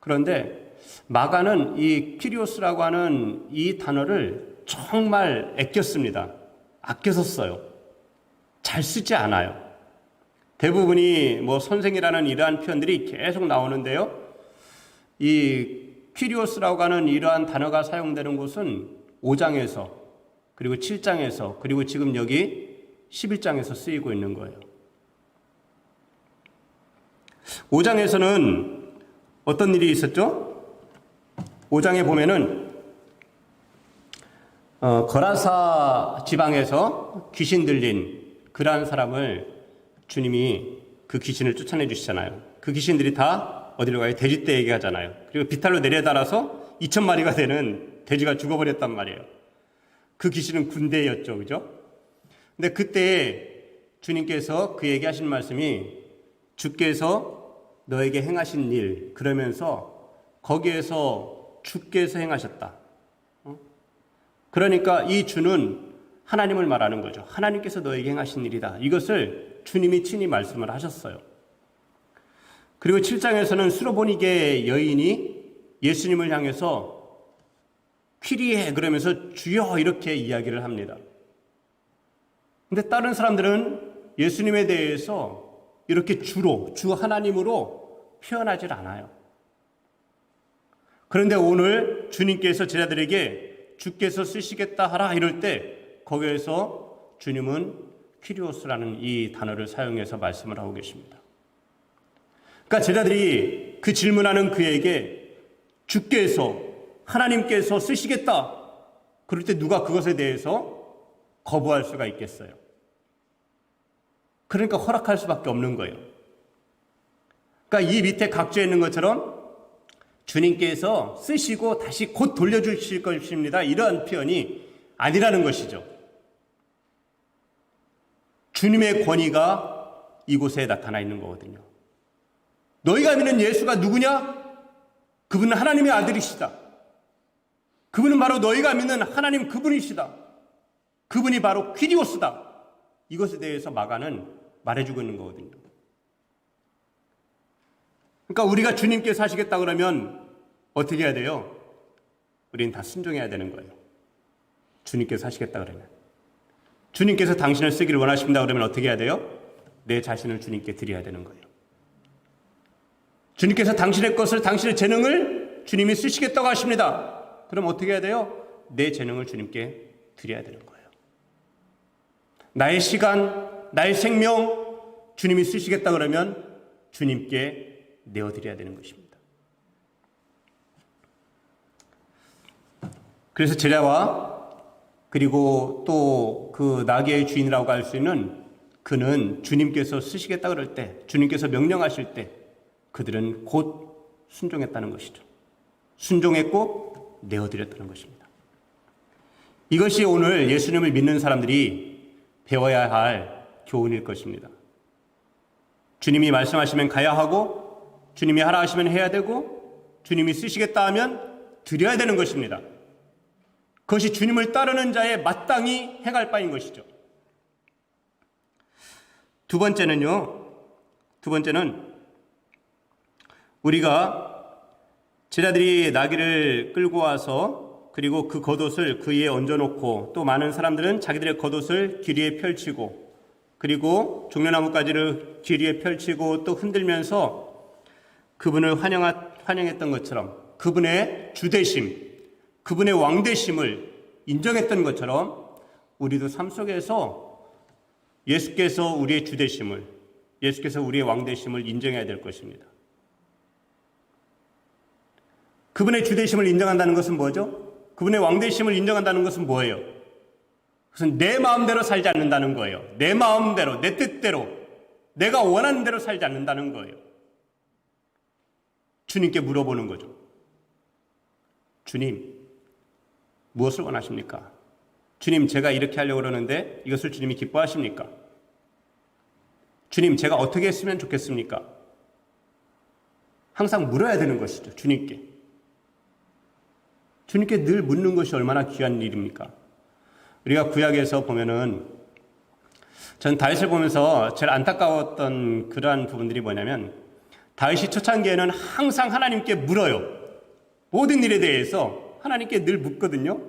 그런데 마가는 이 퀴리오스라고 하는 이 단어를 정말 아껴 썼어요. 잘 쓰지 않아요. 대부분이 뭐 선생이라는 이러한 표현들이 계속 나오는데요. 이 퀴리오스라고 하는 이러한 단어가 사용되는 곳은 5장에서 그리고 7장에서 그리고 지금 여기 11장에서 쓰이고 있는 거예요. 5장에서는 어떤 일이 있었죠? 5장에 보면은 거라사 지방에서 귀신 들린 그러한 사람을 주님이 그 귀신을 쫓아내 주시잖아요. 그 귀신들이 다 어디로 가요? 돼지떼에게 가잖아요. 그리고 비탈로 내려달아서 2,000마리가 되는 돼지가 죽어버렸단 말이에요. 그 귀신은 군대였죠. 그죠? 근데 그때 주님께서 그에게 하신 말씀이 주께서 너에게 행하신 일, 그러면서 거기에서 주께서 행하셨다. 그러니까 이 주는 하나님을 말하는 거죠. 하나님께서 너에게 행하신 일이다. 이것을 주님이 친히 말씀을 하셨어요. 그리고 7장에서는 수로보니게 여인이 예수님을 향해서 퀴리에 그러면서 주여 이렇게 이야기를 합니다. 근데 다른 사람들은 예수님에 대해서 이렇게 주 하나님으로 표현하지 않아요. 그런데 오늘 주님께서 제자들에게 주께서 쓰시겠다 하라 이럴 때 거기에서 주님은 퀴리오스라는 이 단어를 사용해서 말씀을 하고 계십니다. 그러니까 제자들이 그 질문하는 그에게 주께서 하나님께서 쓰시겠다 그럴 때 누가 그것에 대해서 거부할 수가 있겠어요? 그러니까 허락할 수밖에 없는 거예요. 그러니까 이 밑에 각주에 있는 것처럼 주님께서 쓰시고 다시 곧 돌려주실 것입니다. 이러한 표현이 아니라는 것이죠. 주님의 권위가 이곳에 나타나 있는 거거든요. 너희가 믿는 예수가 누구냐? 그분은 하나님의 아들이시다. 그분은 바로 너희가 믿는 하나님 그분이시다. 그분이 바로 퀴리오스다. 이것에 대해서 마가는 말해주고 있는 거거든요. 그러니까 우리가 주님께서 하시겠다 그러면 어떻게 해야 돼요? 우리는 다 순종해야 되는 거예요. 주님께서 하시겠다 그러면. 주님께서 당신을 쓰기를 원하십니다 그러면 어떻게 해야 돼요? 내 자신을 주님께 드려야 되는 거예요. 주님께서 당신의 것을, 당신의 재능을 주님이 쓰시겠다고 하십니다. 그럼 어떻게 해야 돼요? 내 재능을 주님께 드려야 되는 거예요. 나의 시간, 나의 생명 주님이 쓰시겠다 그러면 주님께 내어드려야 되는 것입니다. 그래서 제자와 그리고 또 그 나귀의 주인이라고 할 수 있는 그는 주님께서 쓰시겠다 그럴 때, 주님께서 명령하실 때 그들은 곧 순종했다는 것이죠. 순종했고 내어드렸다는 것입니다. 이것이 오늘 예수님을 믿는 사람들이 배워야 할 교훈일 것입니다. 주님이 말씀하시면 가야 하고 주님이 하라 하시면 해야 되고 주님이 쓰시겠다 하면 드려야 되는 것입니다. 그것이 주님을 따르는 자의 마땅히 행할 바인 것이죠. 두 번째는 우리가 제자들이 나귀를 끌고 와서 그리고 그 겉옷을 그 위에 얹어놓고 또 많은 사람들은 자기들의 겉옷을 길 위에 펼치고 그리고 종려나무가지를 길 위에 펼치고 또 흔들면서 그분을 환영했던 것처럼 그분의 주되심, 그분의 왕되심을 인정했던 것처럼 우리도 삶 속에서 예수께서 우리의 주되심을, 예수께서 우리의 왕되심을 인정해야 될 것입니다. 그분의 주되심을 인정한다는 것은 뭐죠? 그분의 왕되심을 인정한다는 것은 뭐예요? 그것은 내 마음대로 살지 않는다는 거예요. 내 마음대로, 내 뜻대로, 내가 원하는 대로 살지 않는다는 거예요. 주님께 물어보는 거죠. 주님, 무엇을 원하십니까? 주님, 제가 이렇게 하려고 그러는데 이것을 주님이 기뻐하십니까? 주님, 제가 어떻게 했으면 좋겠습니까? 항상 물어야 되는 것이죠, 주님께. 주님께 늘 묻는 것이 얼마나 귀한 일입니까? 우리가 구약에서 보면은 전 다윗을 보면서 제일 안타까웠던 그러한 부분들이 뭐냐면 다윗이 초창기에는 항상 하나님께 물어요. 모든 일에 대해서 하나님께 늘 묻거든요.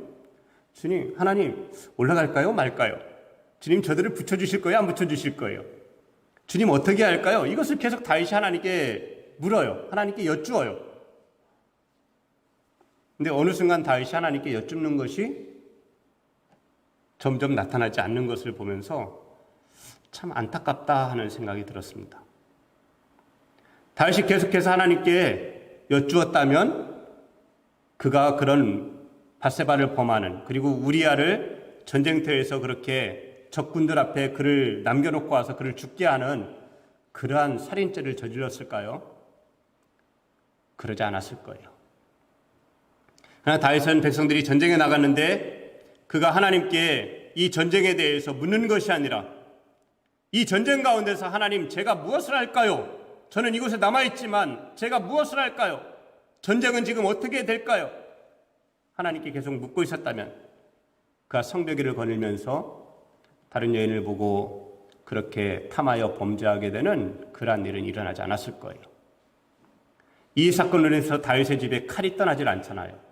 주님, 하나님 올라갈까요? 말까요? 주님 저들을 붙여주실 거예요? 안 붙여주실 거예요? 주님 어떻게 할까요? 이것을 계속 다윗이 하나님께 물어요. 하나님께 여쭈어요. 근데 어느 순간 다윗이 하나님께 여쭙는 것이 점점 나타나지 않는 것을 보면서 참 안타깝다 하는 생각이 들었습니다. 다윗이 계속해서 하나님께 여쭈었다면 그가 그런 밧세바를 범하는 그리고 우리아를 전쟁터에서 그렇게 적군들 앞에 그를 남겨놓고 와서 그를 죽게 하는 그러한 살인죄를 저질렀을까요? 그러지 않았을 거예요. 그러나 다윗은 백성들이 전쟁에 나갔는데 그가 하나님께 이 전쟁에 대해서 묻는 것이 아니라 이 전쟁 가운데서 하나님 제가 무엇을 할까요? 저는 이곳에 남아있지만 제가 무엇을 할까요? 전쟁은 지금 어떻게 될까요? 하나님께 계속 묻고 있었다면 그가 성벽이를 거닐면서 다른 여인을 보고 그렇게 탐하여 범죄하게 되는 그러한 일은 일어나지 않았을 거예요. 이 사건으로 인해서 다윗의 집에 칼이 떠나질 않잖아요.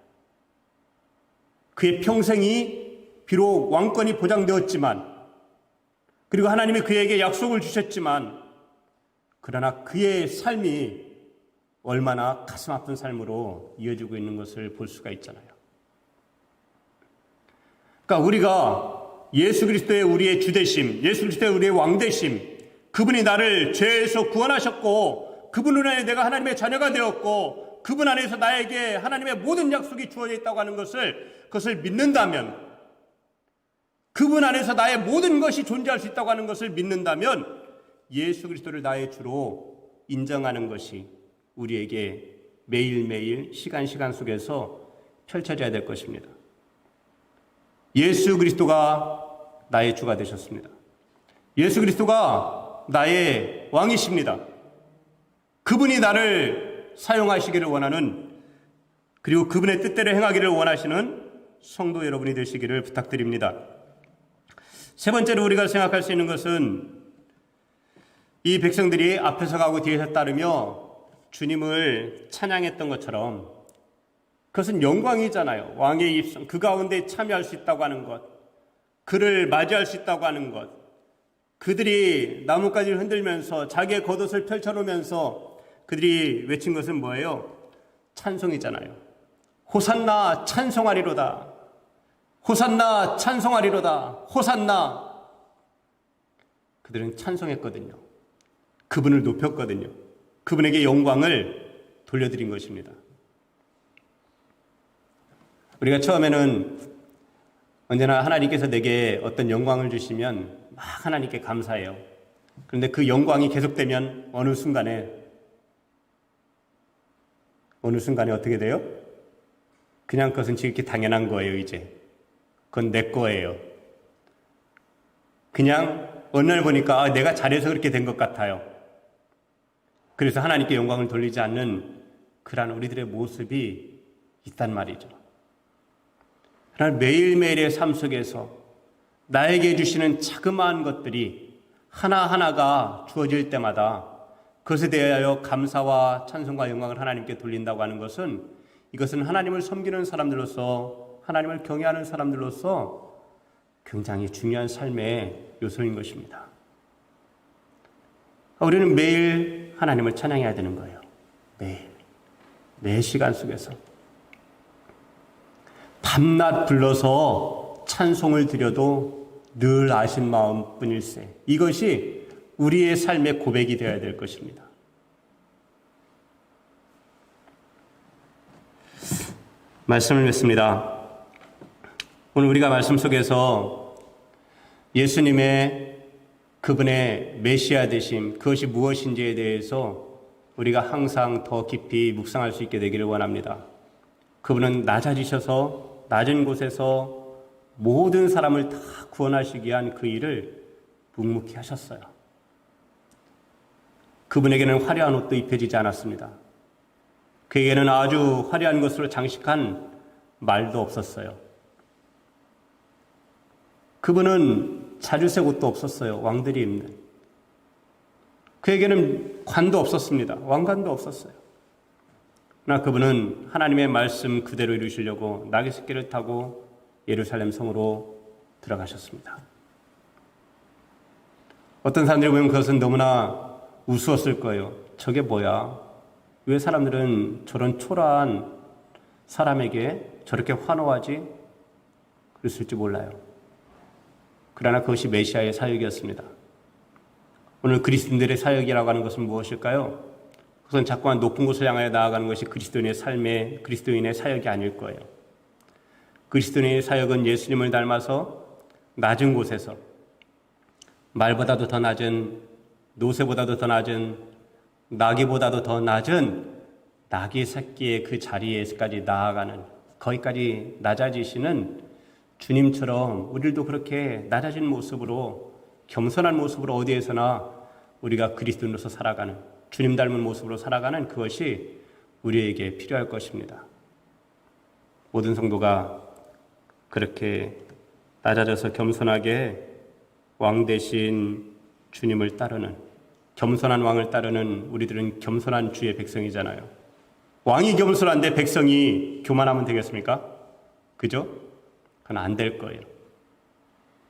그의 평생이 비록 왕권이 보장되었지만 그리고 하나님이 그에게 약속을 주셨지만 그러나 그의 삶이 얼마나 가슴 아픈 삶으로 이어지고 있는 것을 볼 수가 있잖아요. 그러니까 우리가 예수 그리스도의 우리의 주되심, 예수 그리스도의 우리의 왕되심, 그분이 나를 죄에서 구원하셨고 그분 안에 내가 하나님의 자녀가 되었고 그분 안에서 나에게 하나님의 모든 약속이 주어져 있다고 하는 그것을 믿는다면 그분 안에서 나의 모든 것이 존재할 수 있다고 하는 것을 믿는다면 예수 그리스도를 나의 주로 인정하는 것이 우리에게 매일매일 시간 속에서 펼쳐져야 될 것입니다. 예수 그리스도가 나의 주가 되셨습니다. 예수 그리스도가 나의 왕이십니다. 그분이 나를 사용하시기를 원하는 그리고 그분의 뜻대로 행하기를 원하시는 성도 여러분이 되시기를 부탁드립니다. 세 번째로 우리가 생각할 수 있는 것은 이 백성들이 앞에서 가고 뒤에서 따르며 주님을 찬양했던 것처럼 그것은 영광이잖아요. 왕의 입성, 그 가운데 참여할 수 있다고 하는 것, 그를 맞이할 수 있다고 하는 것, 그들이 나뭇가지를 흔들면서 자기의 겉옷을 펼쳐놓으면서 그들이 외친 것은 뭐예요? 찬송이잖아요. 호산나 찬송하리로다. 호산나 찬송하리로다. 호산나. 그들은 찬송했거든요. 그분을 높였거든요. 그분에게 영광을 돌려드린 것입니다. 우리가 처음에는 언제나 하나님께서 내게 어떤 영광을 주시면 막 하나님께 감사해요. 그런데 그 영광이 계속되면 어느 순간에 어떻게 돼요? 그냥 그것은 지극히 당연한 거예요, 이제. 그건 내 거예요. 그냥 어느 날 보니까 내가 잘해서 그렇게 된 것 같아요. 그래서 하나님께 영광을 돌리지 않는 그러한 우리들의 모습이 있단 말이죠. 그러나 매일매일의 삶 속에서 나에게 주시는 자그마한 것들이 하나하나가 주어질 때마다 그것에 대하여 감사와 찬송과 영광을 하나님께 돌린다고 하는 것은 이것은 하나님을 섬기는 사람들로서 하나님을 경외하는 사람들로서 굉장히 중요한 삶의 요소인 것입니다. 우리는 매일 하나님을 찬양해야 되는 거예요. 매 시간 속에서 밤낮 불러서 찬송을 드려도 늘 아신 마음뿐일세. 이것이 우리의 삶의 고백이 되어야 될 것입니다. 말씀을 맺습니다. 오늘 우리가 말씀 속에서 예수님의 그분의 메시아 되심, 그것이 무엇인지에 대해서 우리가 항상 더 깊이 묵상할 수 있게 되기를 원합니다. 그분은 낮아지셔서 낮은 곳에서 모든 사람을 다 구원하시기 위한 그 일을 묵묵히 하셨어요. 그분에게는 화려한 옷도 입혀지지 않았습니다. 그에게는 아주 화려한 것으로 장식한 말도 없었어요. 그분은 자주색 옷도 없었어요. 왕들이 입는. 그에게는 관도 없었습니다. 왕관도 없었어요. 그러나 그분은 하나님의 말씀 그대로 이루시려고 나귀새끼를 타고 예루살렘 성으로 들어가셨습니다. 어떤 사람들이 보면 그것은 너무나 우스웠을 거예요. 저게 뭐야? 왜 사람들은 저런 초라한 사람에게 저렇게 환호하지? 그랬을지 몰라요. 그러나 그것이 메시아의 사역이었습니다. 오늘 그리스도인들의 사역이라고 하는 것은 무엇일까요? 그것은 자꾸만 높은 곳을 향하여 나아가는 것이 그리스도인의 삶의 그리스도인의 사역이 아닐 거예요. 그리스도인의 사역은 예수님을 닮아서 낮은 곳에서 말보다도 더 낮은, 노새보다도 더 낮은, 나귀보다도 더 낮은 나귀 새끼의 그 자리에까지 나아가는, 거기까지 낮아지시는 주님처럼 우리도 그렇게 낮아진 모습으로, 겸손한 모습으로 어디에서나 우리가 그리스도인으로서 살아가는, 주님 닮은 모습으로 살아가는 그것이 우리에게 필요할 것입니다. 모든 성도가 그렇게 낮아져서 겸손하게 왕 대신 주님을 따르는, 겸손한 왕을 따르는 우리들은 겸손한 주의 백성이잖아요. 왕이 겸손한데 백성이 교만하면 되겠습니까? 그죠? 그건 안 될 거예요.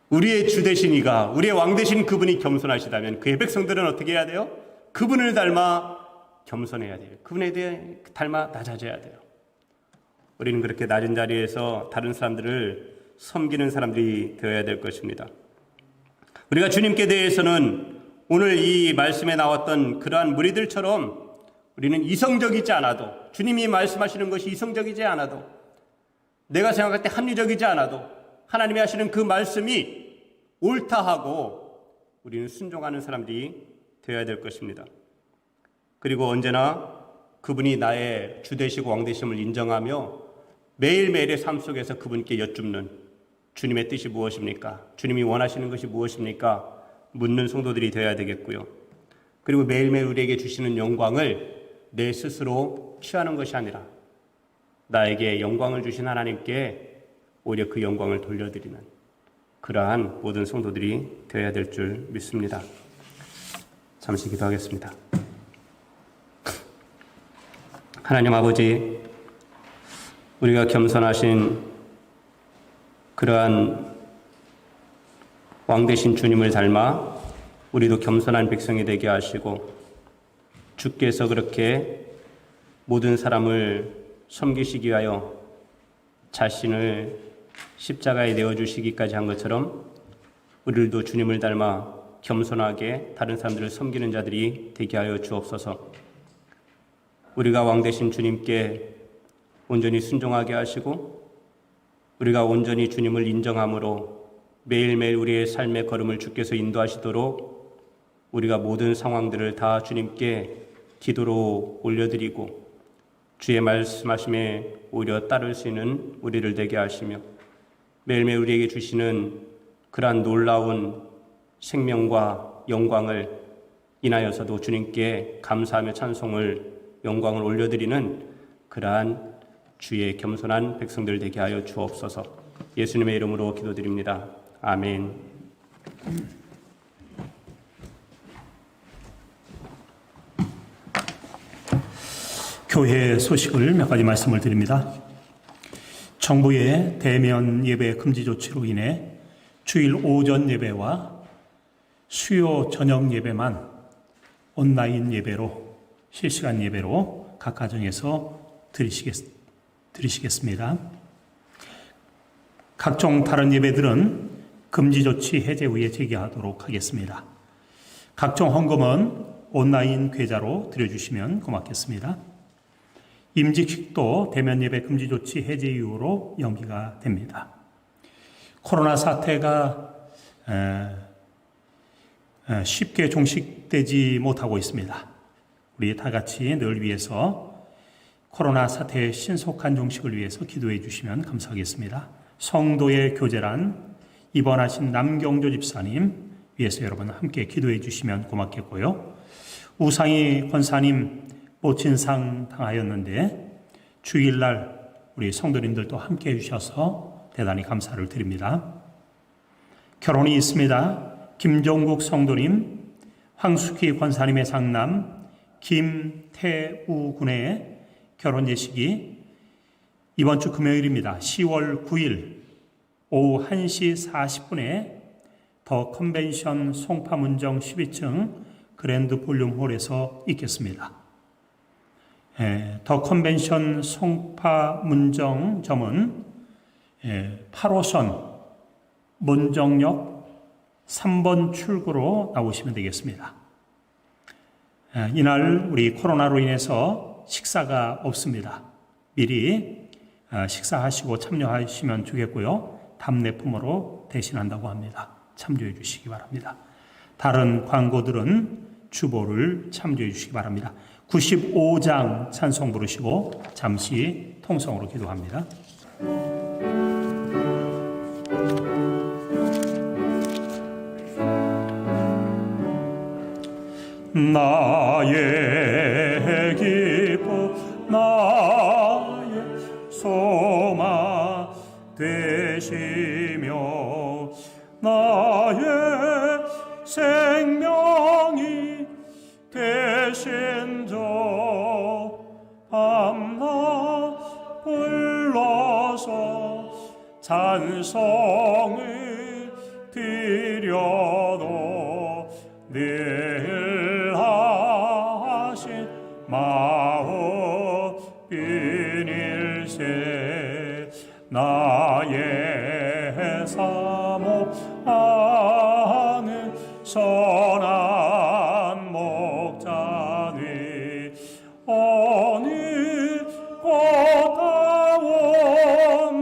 우리의 주 되신 이가, 우리의 왕 되신 그분이 겸손하시다면 그의 백성들은 어떻게 해야 돼요? 그분을 닮아 겸손해야 돼요. 그분에 대해 닮아 낮아져야 돼요. 우리는 그렇게 낮은 자리에서 다른 사람들을 섬기는 사람들이 되어야 될 것입니다. 우리가 주님께 대해서는 오늘 이 말씀에 나왔던 그러한 무리들처럼 우리는 이성적이지 않아도, 주님이 말씀하시는 것이 이성적이지 않아도, 내가 생각할 때 합리적이지 않아도 하나님이 하시는 그 말씀이 옳다 하고 우리는 순종하는 사람들이 되어야 될 것입니다. 그리고 언제나 그분이 나의 주 되시고 왕 되심을 인정하며 매일매일의 삶 속에서 그분께 여쭙는, 주님의 뜻이 무엇입니까? 주님이 원하시는 것이 무엇입니까? 묻는 성도들이 되어야 되겠고요. 그리고 매일매일 우리에게 주시는 영광을 내 스스로 취하는 것이 아니라 나에게 영광을 주신 하나님께 오히려 그 영광을 돌려드리는 그러한 모든 성도들이 되어야 될 줄 믿습니다. 잠시 기도하겠습니다. 하나님 아버지, 우리가 겸손하신 그러한 왕 되신 주님을 닮아 우리도 겸손한 백성이 되게 하시고, 주께서 그렇게 모든 사람을 섬기시기 위하여 자신을 십자가에 내어주시기까지 한 것처럼 우리도 주님을 닮아 겸손하게 다른 사람들을 섬기는 자들이 되게 하여 주옵소서. 우리가 왕 되신 주님께 온전히 순종하게 하시고 우리가 온전히 주님을 인정함으로 매일매일 우리의 삶의 걸음을 주께서 인도하시도록 우리가 모든 상황들을 다 주님께 기도로 올려드리고 주의 말씀하심에 오히려 따를 수 있는 우리를 되게 하시며 매일매일 우리에게 주시는 그러한 놀라운 생명과 영광을 인하여서도 주님께 감사하며 찬송을 영광을 올려드리는 그러한 주의 겸손한 백성들 되게 하여 주옵소서. 예수님의 이름으로 기도드립니다. 아멘. 교회 소식을 몇 가지 말씀을 드립니다. 정부의 대면 예배 금지 조치로 인해 주일 오전 예배와 수요 저녁 예배만 온라인 예배로, 실시간 예배로 각 가정에서 드리시겠습니다. 각종 다른 예배들은 금지 조치 해제 후에 재개하도록 하겠습니다. 각종 헌금은 온라인 계좌로 드려주시면 고맙겠습니다. 임직식도 대면 예배 금지 조치 해제 이후로 연기가 됩니다. 코로나 사태가 쉽게 종식되지 못하고 있습니다. 우리 다 같이 늘 위해서 코로나 사태의 신속한 종식을 위해서 기도해 주시면 감사하겠습니다. 성도의 교제란 입원하신 남경조 집사님 위해서 여러분 함께 기도해 주시면 고맙겠고요. 우상희 권사님 모친상 당하였는데 주일날 우리 성도님들도 함께 해주셔서 대단히 감사를 드립니다. 결혼이 있습니다. 김종국 성도님, 황숙희 권사님의 장남 김태우 군의 결혼 예식이 이번 주 금요일입니다. 10월 9일 오후 1시 40분에 더 컨벤션 송파문정 12층 그랜드 볼륨홀에서 있겠습니다. 더 컨벤션 송파문정점은 8호선 문정역 3번 출구로 나오시면 되겠습니다. 이날 우리 코로나로 인해서 식사가 없습니다. 미리 식사하시고 참여하시면 좋겠고요. 답례품으로 대신한다고 합니다. 참조해 주시기 바랍니다. 다른 광고들은 주보를 참조해 주시기 바랍니다. 95장 찬송 부르시고 잠시 통성으로 기도합니다. 나의 기쁨 나의 소망 되시며 나의 생명이 되신 저 밤낮 불러서 찬송을 드려도 늘 하신 마옵일세 나의 사모하는 선한 목자니 어느 꽃다운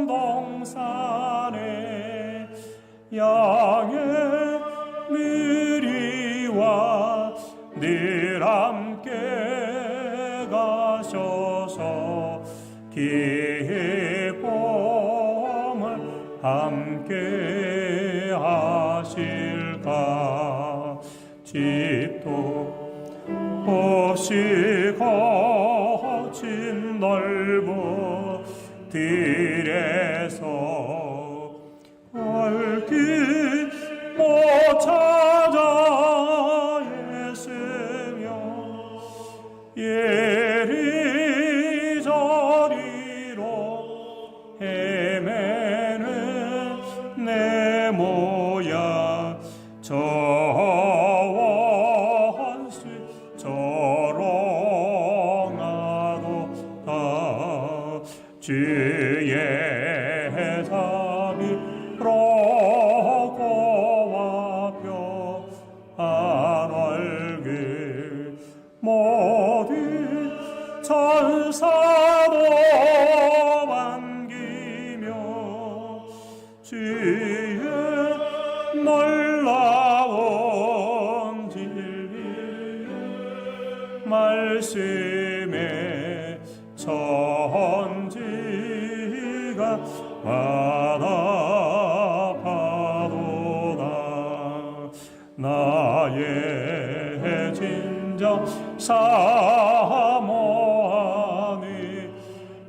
동산에 양의 누리와 늘 함께 가셔서 기쁨을 함께 하실까 집도 없이 거친 넓은 들에서 알길 못 찾아 애쓰며 이리저리로 헤매는 내 모양 저 원수 저롱하도다 주의 자비로 고와 얼굴 모든 천사도 반기며 주의 놀라운 진리 말씀에 천지가 받아파도다 나의 진정 사모하니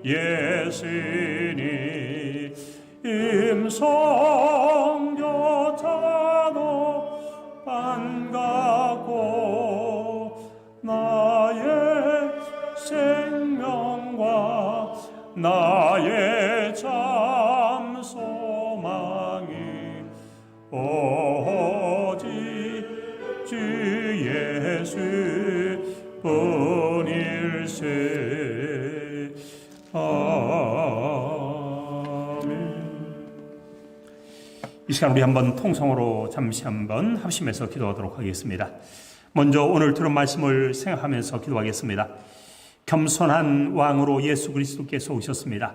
예수니 임성조차도 반갑고 나의 생명 예수 뿐일세. 아멘. 이 시간 우리 한번 통성으로 잠시 한번 합심해서 기도하도록 하겠습니다. 먼저 오늘 들은 말씀을 생각하면서 기도하겠습니다. 겸손한 왕으로 예수 그리스도께서 오셨습니다.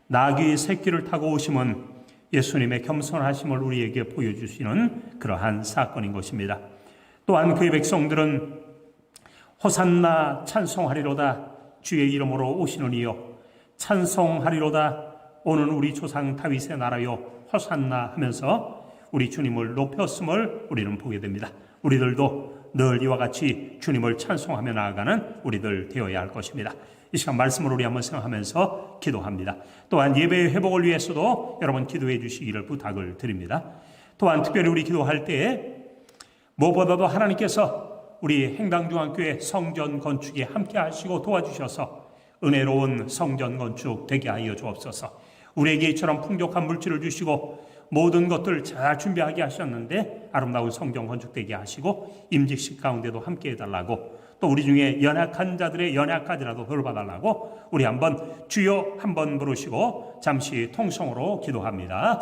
나귀 새끼를 타고 오심은 예수님의 겸손하심을 우리에게 보여주시는 그러한 사건인 것입니다. 또한 그의 백성들은 호산나 찬송하리로다 주의 이름으로 오시는 이여 찬송하리로다 오는 우리 조상 다윗의 나라여 호산나 하면서 우리 주님을 높였음을 우리는 보게 됩니다. 우리들도 늘 이와 같이 주님을 찬송하며 나아가는 우리들 되어야 할 것입니다. 이 시간 말씀을 우리 한번 생각하면서 기도합니다. 또한 예배의 회복을 위해서도 여러분 기도해 주시기를 부탁을 드립니다. 또한 특별히 우리 기도할 때에 무엇보다도 하나님께서 우리 행당중앙교회 성전 건축에 함께 하시고 도와주셔서 은혜로운 성전 건축 되게 하여 주옵소서. 우리에게 이처럼 풍족한 물질을 주시고 모든 것들 잘 준비하게 하셨는데 아름다운 성전 건축되게 하시고 임직식 가운데도 함께 해달라고, 또 우리 중에 연약한 자들의 연약까지라도 돌봐달라고 우리 한번 주여 한번 부르시고 잠시 통성으로 기도합니다.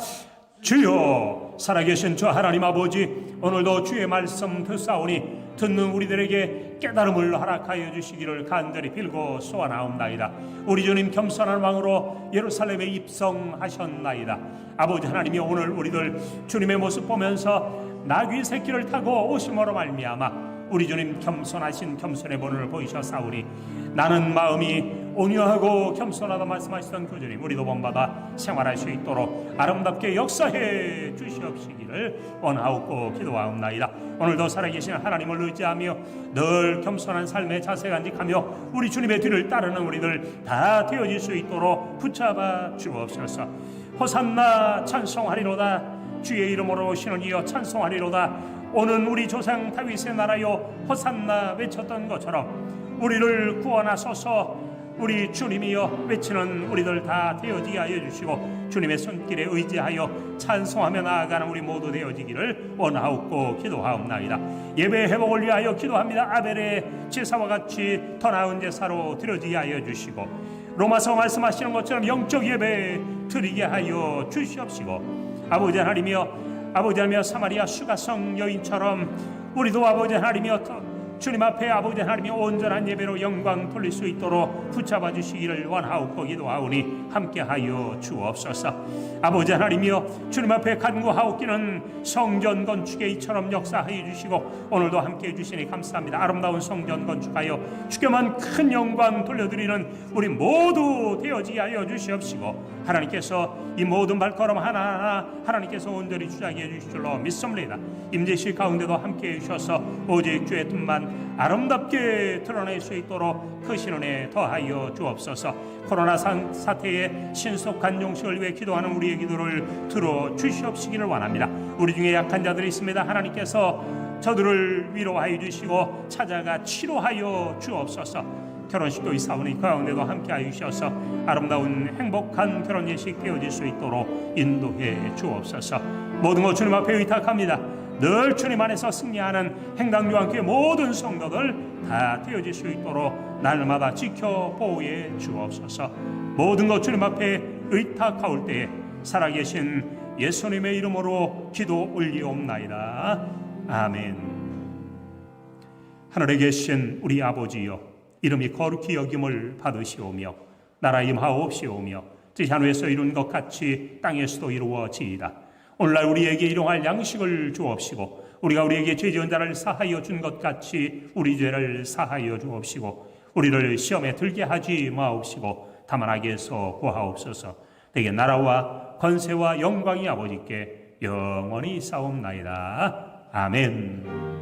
주여, 살아계신 주 하나님 아버지, 오늘도 주의 말씀 듣사오니 듣는 우리들에게 깨달음을 허락하여 주시기를 간절히 빌고 소원하옵나이다. 우리 주님 겸손한 왕으로 예루살렘에 입성하셨나이다. 아버지 하나님이 오늘 우리들 주님의 모습 보면서 나귀 새끼를 타고 오심으로 말미암아 우리 주님 겸손하신 겸손의 본을 보이셨사오니 나는 마음이 온유하고 겸손하다 말씀하시던 그 주님, 우리도 본받아 생활할 수 있도록 아름답게 역사해 주시옵시기를 원하옵고 기도하옵나이다. 오늘도 살아계신 하나님을 의지하며 늘 겸손한 삶의 자세 간직하며 우리 주님의 뒤를 따르는 우리들 다 되어질 수 있도록 붙잡아 주옵소서. 호산나 찬송하리로다 주의 이름으로 오시는 이여 찬송하리로다 오는 우리 조상 다윗의 나라여 호산나 외쳤던 것처럼 우리를 구원하소서. 우리 주님이여 외치는 우리들 다 되어지게 하여 주시고 주님의 손길에 의지하여 찬송하며 나아가는 우리 모두 되어지기를 원하옵고 기도하옵나이다. 예배 회복을 위하여 기도합니다. 아벨의 제사와 같이 더 나은 제사로 드려지게 하여 주시고 로마서 말씀하시는 것처럼 영적 예배 드리게 하여 주시옵시고 아버지 하나님이여 사마리아 수가성 여인처럼 우리도 아버지 하나님이여 주님 앞에 아버지 하나님이 온전한 예배로 영광 돌릴 수 있도록 붙잡아 주시기를 원하옵고 기도하오니 함께하여 주옵소서. 아버지 하나님이여 주님 앞에 간구하옵기는 성전 건축에 이처럼 역사하여 주시고 오늘도 함께해 주시니 감사합니다. 아름다운 성전 건축하여 주께만 큰 영광 돌려드리는 우리 모두 되어지게 하여 주시옵시고 하나님께서 이 모든 발걸음 하나하나 하나님께서 온전히 주장해 주실 줄로 믿습니다. 임재식 가운데도 함께해 주셔서 오직 주의 뜻만 아름답게 드러낼 수 있도록 크신 은혜 더하여 주옵소서. 코로나 사태의 신속한 종식을 위해 기도하는 우리의 기도를 들어 주시옵시기를 원합니다. 우리 중에 약한 자들이 있습니다. 하나님께서 저들을 위로하여 주시고 찾아가 치료하여 주옵소서. 결혼식도 있사오니 그 가운데도 함께하여 주셔서 아름다운 행복한 결혼 예식 되어질 수 있도록 인도해 주옵소서. 모든 것 주님 앞에 의탁합니다. 늘 주님 안에서 승리하는 행당교회 모든 성도들 다 되어질 수 있도록 날마다 지켜 보호해 주옵소서. 모든 것 주님 앞에 의탁하올 때에 살아계신 예수님의 이름으로 기도 올리옵나이다. 아멘. 하늘에 계신 우리 아버지여, 이름이 거룩히 여김을 받으시오며 나라 임하옵시오며 뜻이 하늘에서 이룬 것 같이 땅에서도 이루어지이다. 오늘날 우리에게 일용할 양식을 주옵시고 우리가 우리에게 죄 지은 자를 사하여 준 것 같이 우리 죄를 사하여 주옵시고 우리를 시험에 들게 하지 마옵시고 다만 악에서 구하옵소서. 내게 나라와 권세와 영광이 아버지께 영원히 있사옵나이다. 아멘.